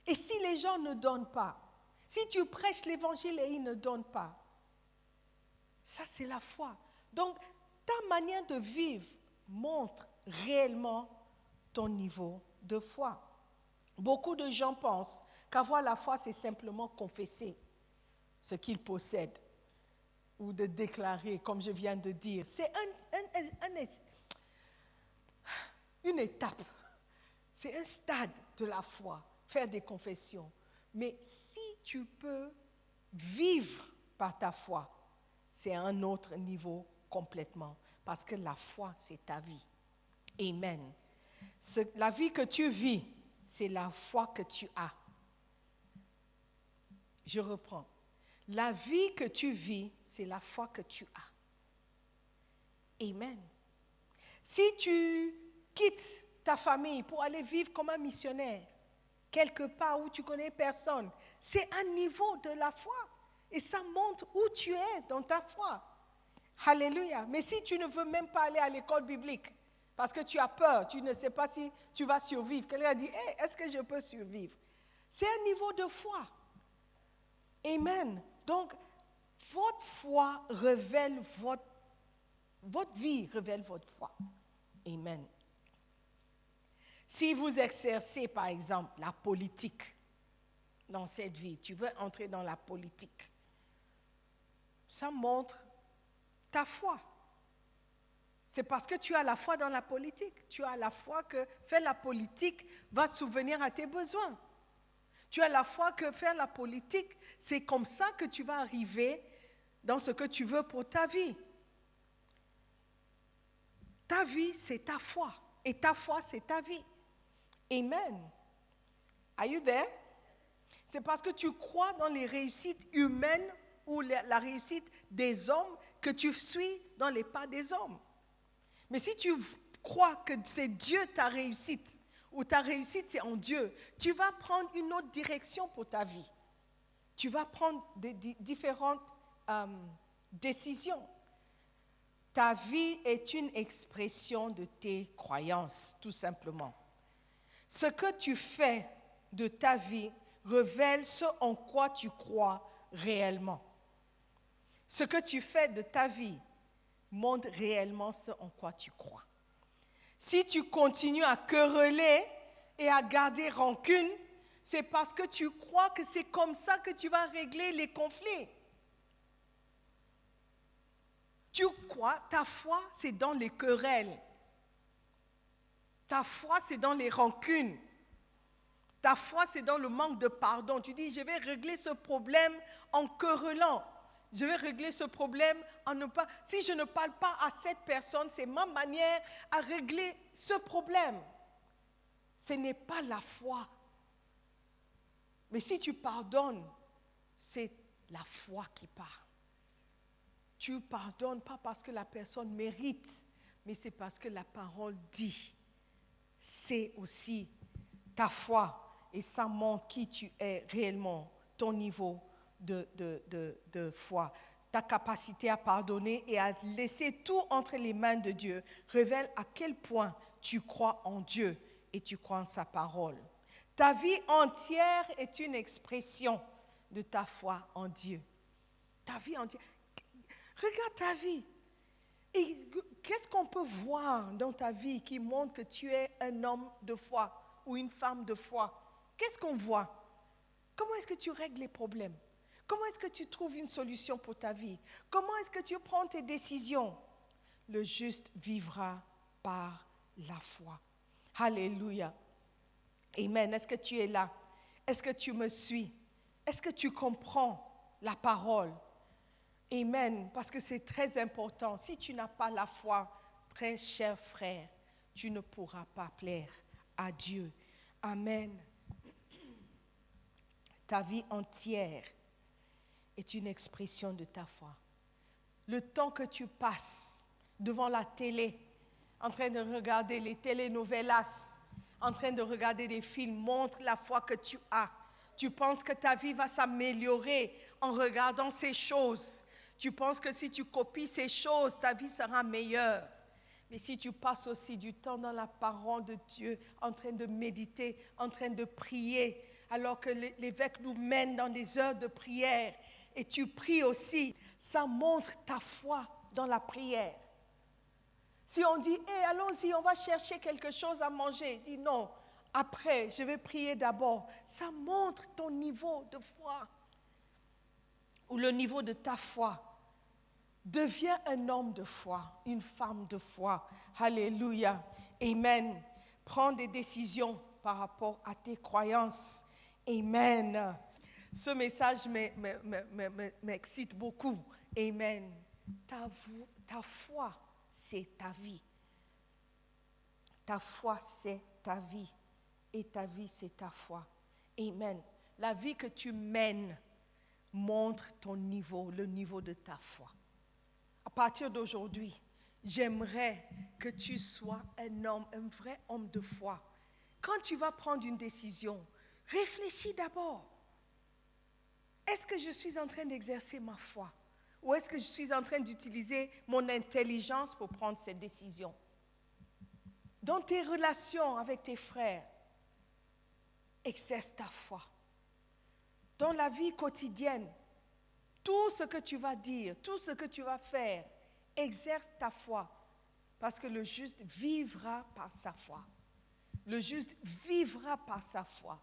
Et si les gens ne donnent pas, si tu prêches l'évangile et ils ne donnent pas, ça c'est la foi. Donc, ta manière de vivre montre réellement ton niveau de foi. Beaucoup de gens pensent qu'avoir la foi, c'est simplement confesser ce qu'ils possèdent ou de déclarer, comme je viens de dire. C'est une étape, c'est un stade de la foi, faire des confessions. Mais si tu peux vivre par ta foi, c'est un autre niveau complètement, parce que la foi, c'est ta vie. Amen. La vie que tu vis, c'est la foi que tu as. Je reprends. La vie que tu vis, c'est la foi que tu as. Amen. Si tu quittes ta famille pour aller vivre comme un missionnaire, quelque part où tu connais personne, c'est un niveau de la foi. Et ça montre où tu es dans ta foi. Alléluia. Mais si tu ne veux même pas aller à l'école biblique, parce que tu as peur, tu ne sais pas si tu vas survivre. Quelqu'un a dit, hey, est-ce que je peux survivre? C'est un niveau de foi. Amen. Donc, votre foi révèle votre vie révèle votre foi. Amen. Si vous exercez, par exemple, la politique dans cette vie, tu veux entrer dans la politique, ça montre ta foi. C'est parce que tu as la foi dans la politique. Tu as la foi que faire la politique va subvenir à tes besoins. Tu as la foi que faire la politique, c'est comme ça que tu vas arriver dans ce que tu veux pour ta vie. Ta vie, c'est ta foi. Et ta foi, c'est ta vie. Amen. Are you there? C'est parce que tu crois dans les réussites humaines ou la réussite des hommes que tu suis dans les pas des hommes. Mais si tu crois que c'est Dieu ta réussite, ou ta réussite c'est en Dieu, tu vas prendre une autre direction pour ta vie. Tu vas prendre différentes décisions. Ta vie est une expression de tes croyances, tout simplement. Ce que tu fais de ta vie révèle ce en quoi tu crois réellement. Ce que tu fais de ta vie montre réellement ce en quoi tu crois. Si tu continues à quereller et à garder rancune, c'est parce que tu crois que c'est comme ça que tu vas régler les conflits. Tu crois, ta foi, c'est dans les querelles. Ta foi, c'est dans les rancunes. Ta foi, c'est dans le manque de pardon. Tu dis, je vais régler ce problème en querellant. Je vais régler ce problème en ne pas... Si je ne parle pas à cette personne, c'est ma manière à régler ce problème. Ce n'est pas la foi. Mais si tu pardonnes, c'est la foi qui parle. Tu pardonnes pas parce que la personne mérite, mais c'est parce que la parole dit. C'est aussi ta foi. Et ça montre qui tu es réellement, ton niveau de foi. Ta capacité à pardonner et à laisser tout entre les mains de Dieu révèle à quel point tu crois en Dieu et tu crois en sa parole. Ta vie entière est une expression de ta foi en Dieu. Ta vie entière. Regarde ta vie. Et qu'est-ce qu'on peut voir dans ta vie qui montre que tu es un homme de foi ou une femme de foi? Qu'est-ce qu'on voit? Comment est-ce que tu règles les problèmes? Comment est-ce que tu trouves une solution pour ta vie? Comment est-ce que tu prends tes décisions? Le juste vivra par la foi. Alléluia. Amen. Est-ce que tu es là? Est-ce que tu me suis? Est-ce que tu comprends la parole? Amen. Parce que c'est très important. Si tu n'as pas la foi, très cher frère, tu ne pourras pas plaire à Dieu. Amen. Ta vie entière est une expression de ta foi. Le temps que tu passes devant la télé, en train de regarder les telenovelas, en train de regarder des films, montre la foi que tu as. Tu penses que ta vie va s'améliorer en regardant ces choses. Tu penses que si tu copies ces choses, ta vie sera meilleure. Mais si tu passes aussi du temps dans la parole de Dieu, en train de méditer, en train de prier, alors que l'évêque nous mène dans des heures de prière, et tu pries aussi, ça montre ta foi dans la prière. Si on dit, hey, allons-y, on va chercher quelque chose à manger, dis non, après, je vais prier d'abord. Ça montre ton niveau de foi, ou le niveau de ta foi. Deviens un homme de foi, une femme de foi. Alléluia. Amen. Prends des décisions par rapport à tes croyances. Amen. Ce message m'excite beaucoup. Amen. Ta foi, c'est ta vie. Ta foi, c'est ta vie. Et ta vie, c'est ta foi. Amen. La vie que tu mènes montre ton niveau, le niveau de ta foi. À partir d'aujourd'hui, j'aimerais que tu sois un homme, un vrai homme de foi. Quand tu vas prendre une décision, réfléchis d'abord. Est-ce que je suis en train d'exercer ma foi? Ou est-ce que je suis en train d'utiliser mon intelligence pour prendre cette décision? Dans tes relations avec tes frères, exerce ta foi. Dans la vie quotidienne, tout ce que tu vas dire, tout ce que tu vas faire, exerce ta foi. Parce que le juste vivra par sa foi. Le juste vivra par sa foi.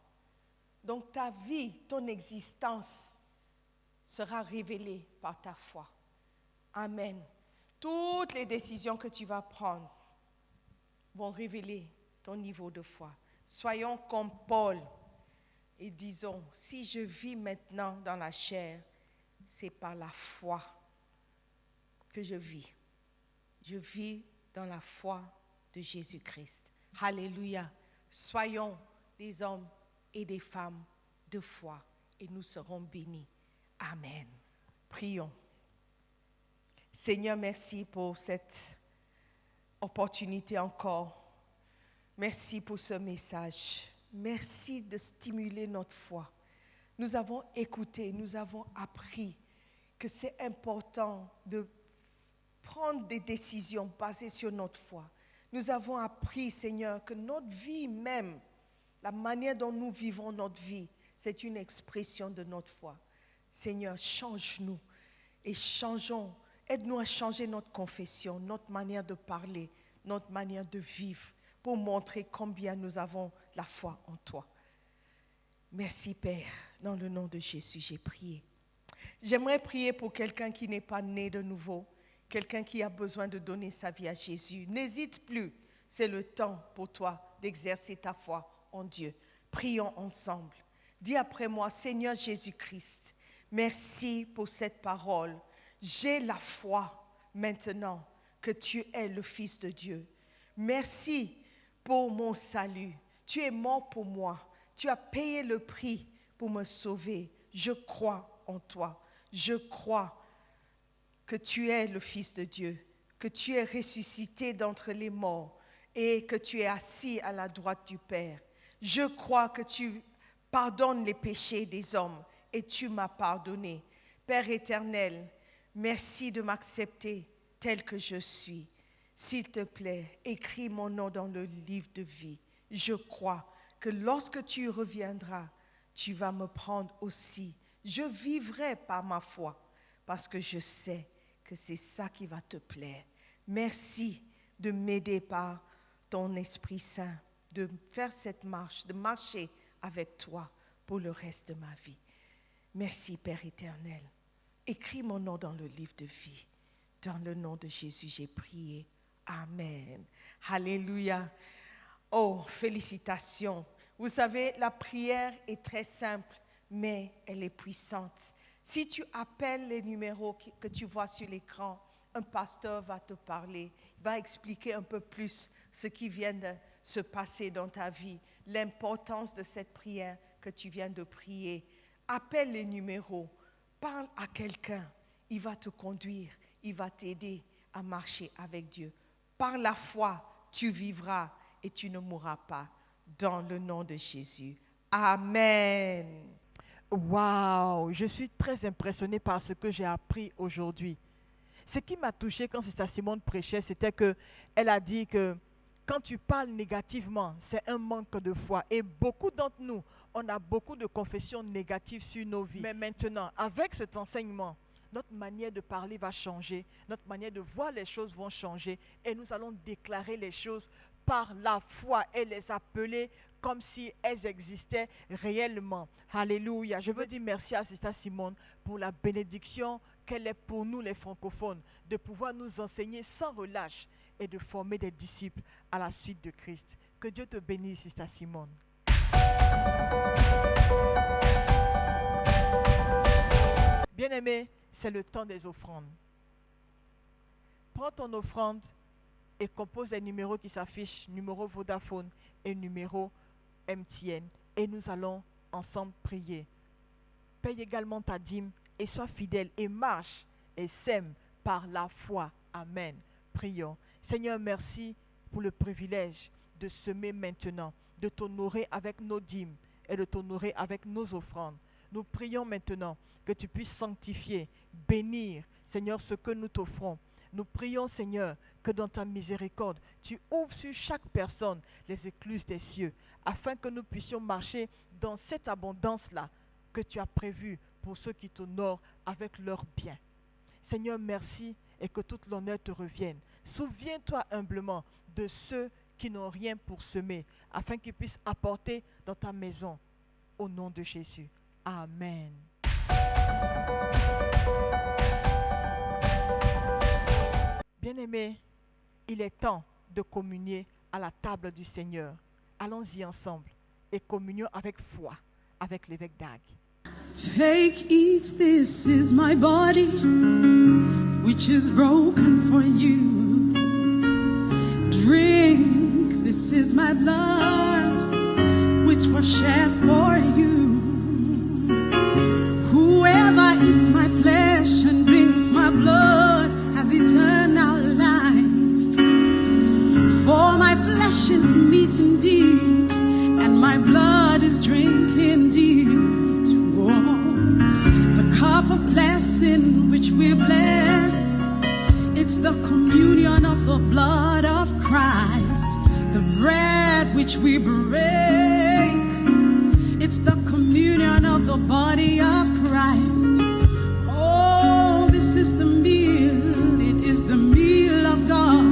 Donc ta vie, ton existence sera révélée par ta foi. Amen. Toutes les décisions que tu vas prendre vont révéler ton niveau de foi. Soyons comme Paul et disons, si je vis maintenant dans la chair, c'est par la foi que je vis. Je vis dans la foi de Jésus-Christ. Alléluia. Soyons des hommes et des femmes de foi et nous serons bénis. Amen. Prions. Seigneur, merci pour cette opportunité encore. Merci pour ce message. Merci de stimuler notre foi. Nous avons écouté, nous avons appris que c'est important de prendre des décisions basées sur notre foi. Nous avons appris, Seigneur, que notre vie même, la manière dont nous vivons notre vie, c'est une expression de notre foi. Seigneur, change-nous et changeons. Aide-nous à changer notre confession, notre manière de parler, notre manière de vivre, pour montrer combien nous avons la foi en toi. Merci Père, dans le nom de Jésus, j'ai prié. J'aimerais prier pour quelqu'un qui n'est pas né de nouveau, quelqu'un qui a besoin de donner sa vie à Jésus. N'hésite plus, c'est le temps pour toi d'exercer ta foi en Dieu. Prions ensemble. Dis après moi, Seigneur Jésus-Christ, merci pour cette parole. J'ai la foi maintenant que tu es le Fils de Dieu. Merci pour mon salut. Tu es mort pour moi. Tu as payé le prix pour me sauver. Je crois en toi. Je crois que tu es le Fils de Dieu, que tu es ressuscité d'entre les morts et que tu es assis à la droite du Père. Je crois que tu pardonnes les péchés des hommes et tu m'as pardonné. Père éternel, merci de m'accepter tel que je suis. S'il te plaît, écris mon nom dans le livre de vie. Je crois que lorsque tu reviendras, tu vas me prendre aussi. Je vivrai par ma foi parce que je sais que c'est ça qui va te plaire. Merci de m'aider par ton Esprit Saint, de faire cette marche, de marcher avec toi pour le reste de ma vie. Merci Père éternel. Écris mon nom dans le livre de vie. Dans le nom de Jésus, j'ai prié. Amen. Alléluia. Oh, félicitations. Vous savez, la prière est très simple, mais elle est puissante. Si tu appelles les numéros que tu vois sur l'écran, un pasteur va te parler, va expliquer un peu plus ce qui vient de se passer dans ta vie, l'importance de cette prière que tu viens de prier. Appelle les numéros, parle à quelqu'un, il va te conduire, il va t'aider à marcher avec Dieu. Par la foi, tu vivras et tu ne mourras pas. Dans le nom de Jésus. Amen. Waouh, je suis très impressionnée par ce que j'ai appris aujourd'hui. Ce qui m'a touchée quand Sister Simone prêchait, c'était qu'elle a dit que quand tu parles négativement, c'est un manque de foi. Et beaucoup d'entre nous, on a beaucoup de confessions négatives sur nos vies. Mais maintenant, avec cet enseignement, notre manière de parler va changer, notre manière de voir les choses vont changer et nous allons déclarer les choses par la foi et les appeler comme si elles existaient réellement. Alléluia. Je veux dire merci à Sister Simone pour la bénédiction qu'elle est pour nous les francophones, de pouvoir nous enseigner sans relâche et de former des disciples à la suite de Christ. Que Dieu te bénisse, Sister Simone. Bien-aimé, c'est le temps des offrandes. Prends ton offrande et compose les numéros qui s'affichent, numéro Vodafone et numéro MTN. Et nous allons ensemble prier. Paye également ta dîme et sois fidèle et marche et sème par la foi. Amen. Prions. Seigneur, merci pour le privilège de semer maintenant, de t'honorer avec nos dîmes et de t'honorer avec nos offrandes. Nous prions maintenant que tu puisses sanctifier, bénir, Seigneur, ce que nous t'offrons. Nous prions, Seigneur, que dans ta miséricorde, tu ouvres sur chaque personne les écluses des cieux, afin que nous puissions marcher dans cette abondance-là que tu as prévue pour ceux qui t'honorent avec leurs biens. Seigneur, merci et que toute l'honneur te revienne. Souviens-toi humblement de ceux qui n'ont rien pour semer, afin qu'ils puissent apporter dans ta maison. Au nom de Jésus. Amen. Bien-aimés, il est temps de communier à la table du Seigneur. Allons-y ensemble et communions avec foi avec l'évêque Dag. Take, eat, this is my body, which is broken for you. Drink, this is my blood, which was shed for you. Whoever eats my flesh and drinks my blood has eternal life. For my flesh is meat indeed, and my blood is drink indeed. The cup of blessing which we bless, it's the communion of the blood of Christ. The bread which we break, it's the communion of the body of Christ. Oh, this is the meal, it is the meal of God.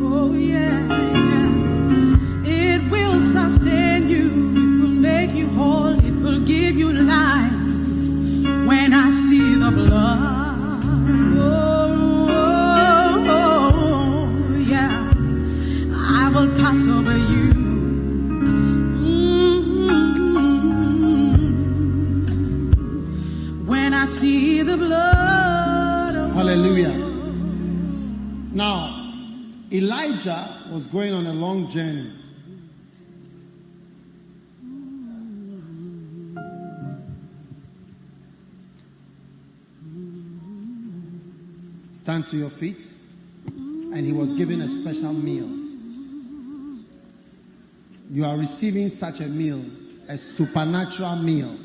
Oh yeah, yeah. It will sustain you, it will make you whole, it will give you life. When I see the blood, oh, oh, oh, yeah, I will pass over you. When I see the blood, oh, hallelujah. Now, Elijah was going on a long journey. Stand to your feet. And he was given a special meal. You are receiving such a meal, a supernatural meal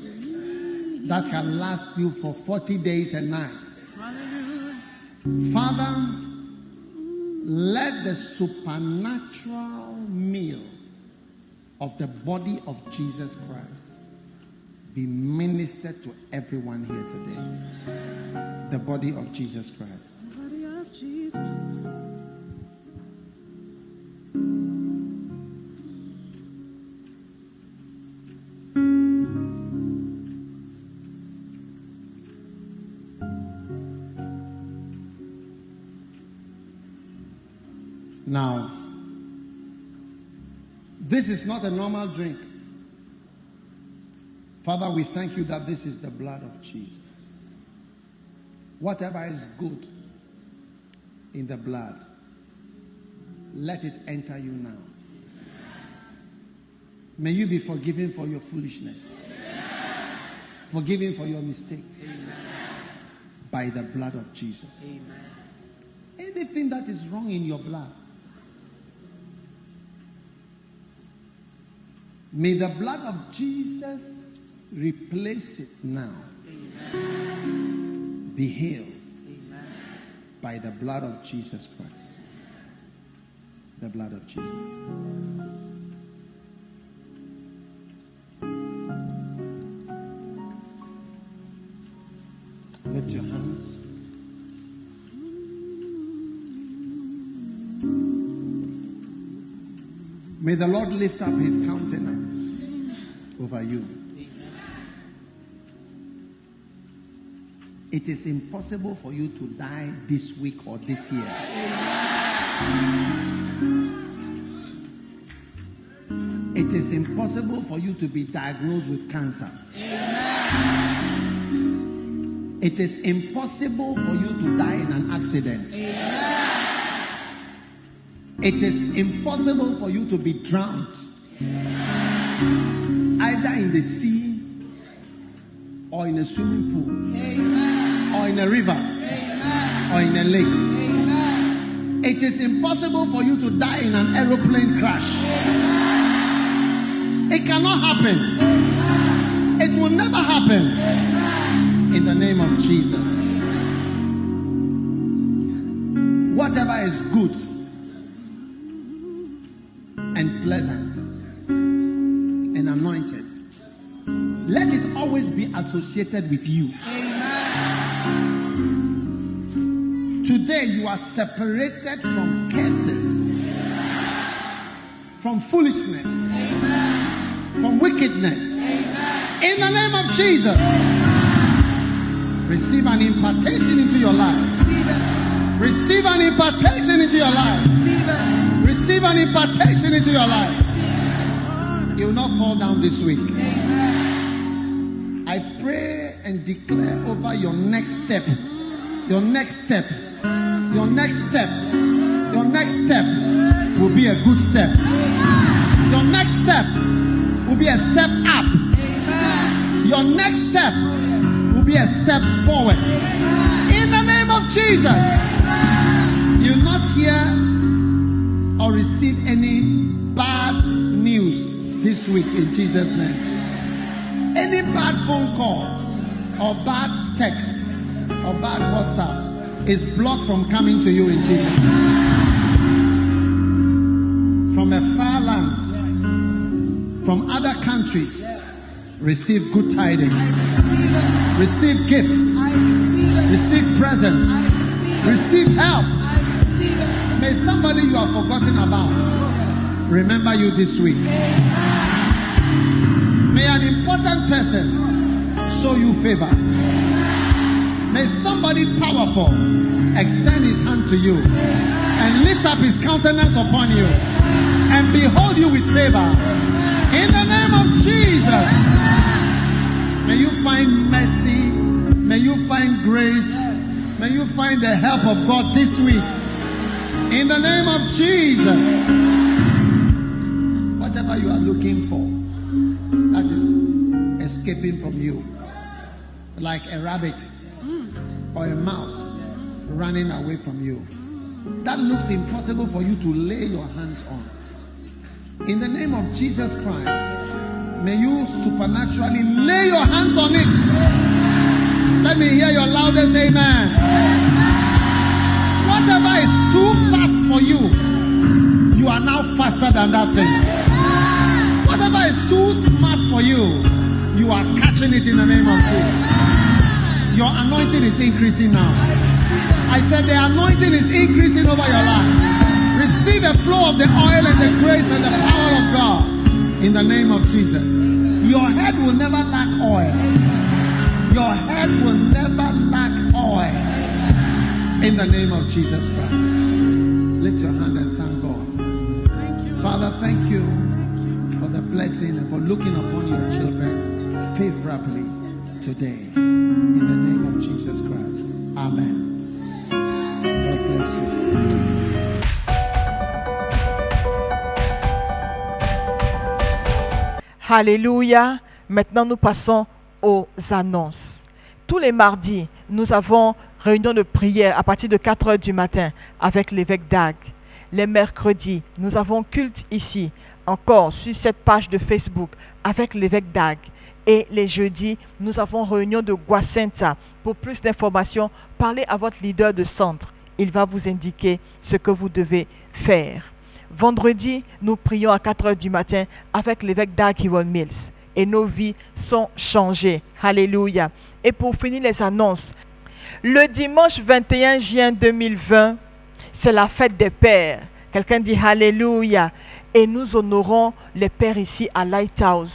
that can last you for 40 days and nights. Father, let the supernatural meal of the body of Jesus Christ be ministered to everyone here today. The body of Jesus Christ. the body of Jesus. Now, this is not a normal drink. Father, we thank you that this is the blood of Jesus. Whatever is good in the blood, let it enter you now. May you be forgiven for your foolishness, forgiven for your mistakes, by the blood of Jesus. Anything that is wrong in your blood, may the blood of Jesus replace it now. Be healed by the blood of Jesus Christ. The blood of Jesus. Lift your hands. May the Lord lift up his countenance over you. It is impossible for you to die this week or this year. It is impossible for you to be diagnosed with cancer. It is impossible for you to die in an accident. It is impossible for you to be drowned, either in the sea or in a swimming pool, or in a river, or in a lake. It is impossible for you to die in an aeroplane crash. It cannot happen. It will never happen. In the name of Jesus. whatever is good and pleasant and anointed, let it always be associated with you. Today you are separated from curses, from foolishness, from wickedness. In the name of Jesus, receive an impartation into your life. Receive an impartation into your life. Receive an impartation into your life. You will not fall down this week. I pray and declare over your next step. Your next step. Your next step. Your next step will be a good step. Your next step will be a step up. Your next step will be a step forward. In the name of Jesus. You will not hear or receive any bad news this week in Jesus' name. Any bad phone call or bad text or bad WhatsApp is blocked from coming to you in Jesus' name. From a far land, from other countries, receive good tidings. Receive gifts. Receive presents. Receive help. May somebody you have forgotten about remember you this week. May an important person show you favor. May somebody powerful extend his hand to you and lift up his countenance upon you and behold you with favor. In the name of Jesus, may you find mercy, may you find grace, may you find the help of God this week. In the name of Jesus, whatever you are looking for that is escaping from you, like a rabbit or a mouse running away from you, that looks impossible for you to lay your hands on. In the name of Jesus Christ, may you supernaturally lay your hands on it. Let me hear your loudest amen. Whatever is too fast for you, you are now faster than that thing. Whatever is too smart for you, you are catching it in the name of Jesus. Your anointing is increasing now. I said the anointing is increasing over your life. Receive a flow of the oil and the grace and the power of God in the name of Jesus. Your head will never lack oil. Your head will never lack oil in the name of Jesus Christ. Lift your hand and thank God. Father, thank you for the blessing and for looking upon your children favorably today. In the name of Jesus Christ. Amen. God bless you. Alléluia. Maintenant, nous passons aux annonces. Tous les mardis, nous avons réunion de prière à partir de 4 heures du matin avec l'évêque Dag. Les mercredis, nous avons culte ici, encore sur cette page de Facebook avec l'évêque Dag. Et les jeudis, nous avons réunion de Guacenta. Pour plus d'informations, parlez à votre leader de centre. Il va vous indiquer ce que vous devez faire. Vendredi, nous prions à 4 heures du matin avec l'évêque Dag Hewell Mills. Et nos vies sont changées. Alléluia. Et pour finir les annonces, le dimanche 21 juin 2020, c'est la fête des pères. Quelqu'un dit Alléluia. Et nous honorons les pères ici à Lighthouse,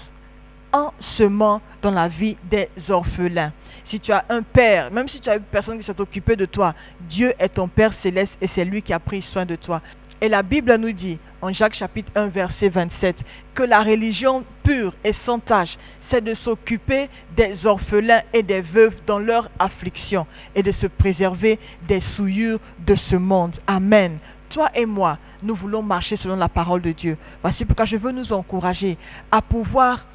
en semant dans la vie des orphelins. Si tu as un père, même si tu as une personne qui s'est occupée de toi, Dieu est ton Père céleste et c'est lui qui a pris soin de toi. Et la Bible nous dit, en Jacques chapitre 1 verset 27, que la religion pure et sans tache, c'est de s'occuper des orphelins et des veuves dans leur affliction et de se préserver des souillures de ce monde. Amen. Toi et moi, nous voulons marcher selon la parole de Dieu. Voici pourquoi je veux nous encourager à pouvoir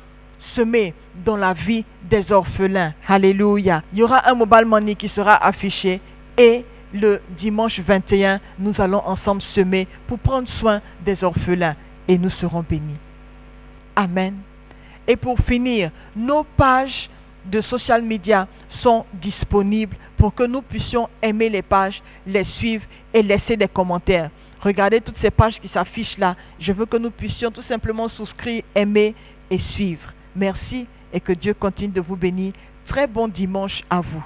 semer dans la vie des orphelins. Alléluia. Il y aura un mobile money qui sera affiché et le dimanche 21, nous allons ensemble semer pour prendre soin des orphelins et nous serons bénis. Amen. Et pour finir, nos pages de social media sont disponibles pour que nous puissions aimer les pages, les suivre et laisser des commentaires. Regardez toutes ces pages qui s'affichent là. Je veux que nous puissions tout simplement souscrire, aimer et suivre. Merci et que Dieu continue de vous bénir. Très bon dimanche à vous.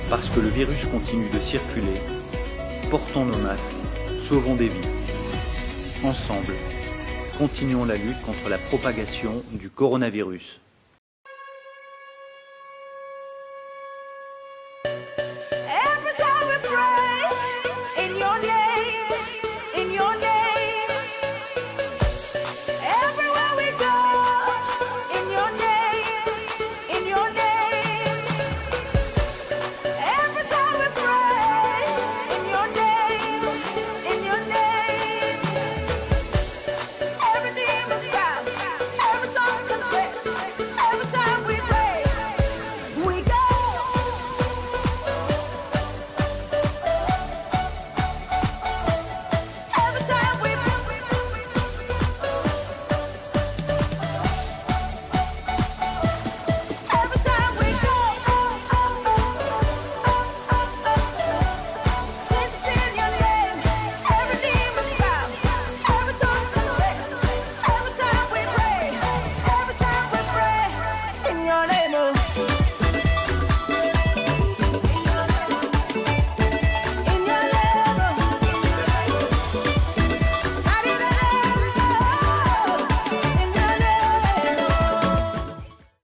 Parce que le virus continue de circuler, portons nos masques, sauvons des vies. Ensemble, continuons la lutte contre la propagation du coronavirus.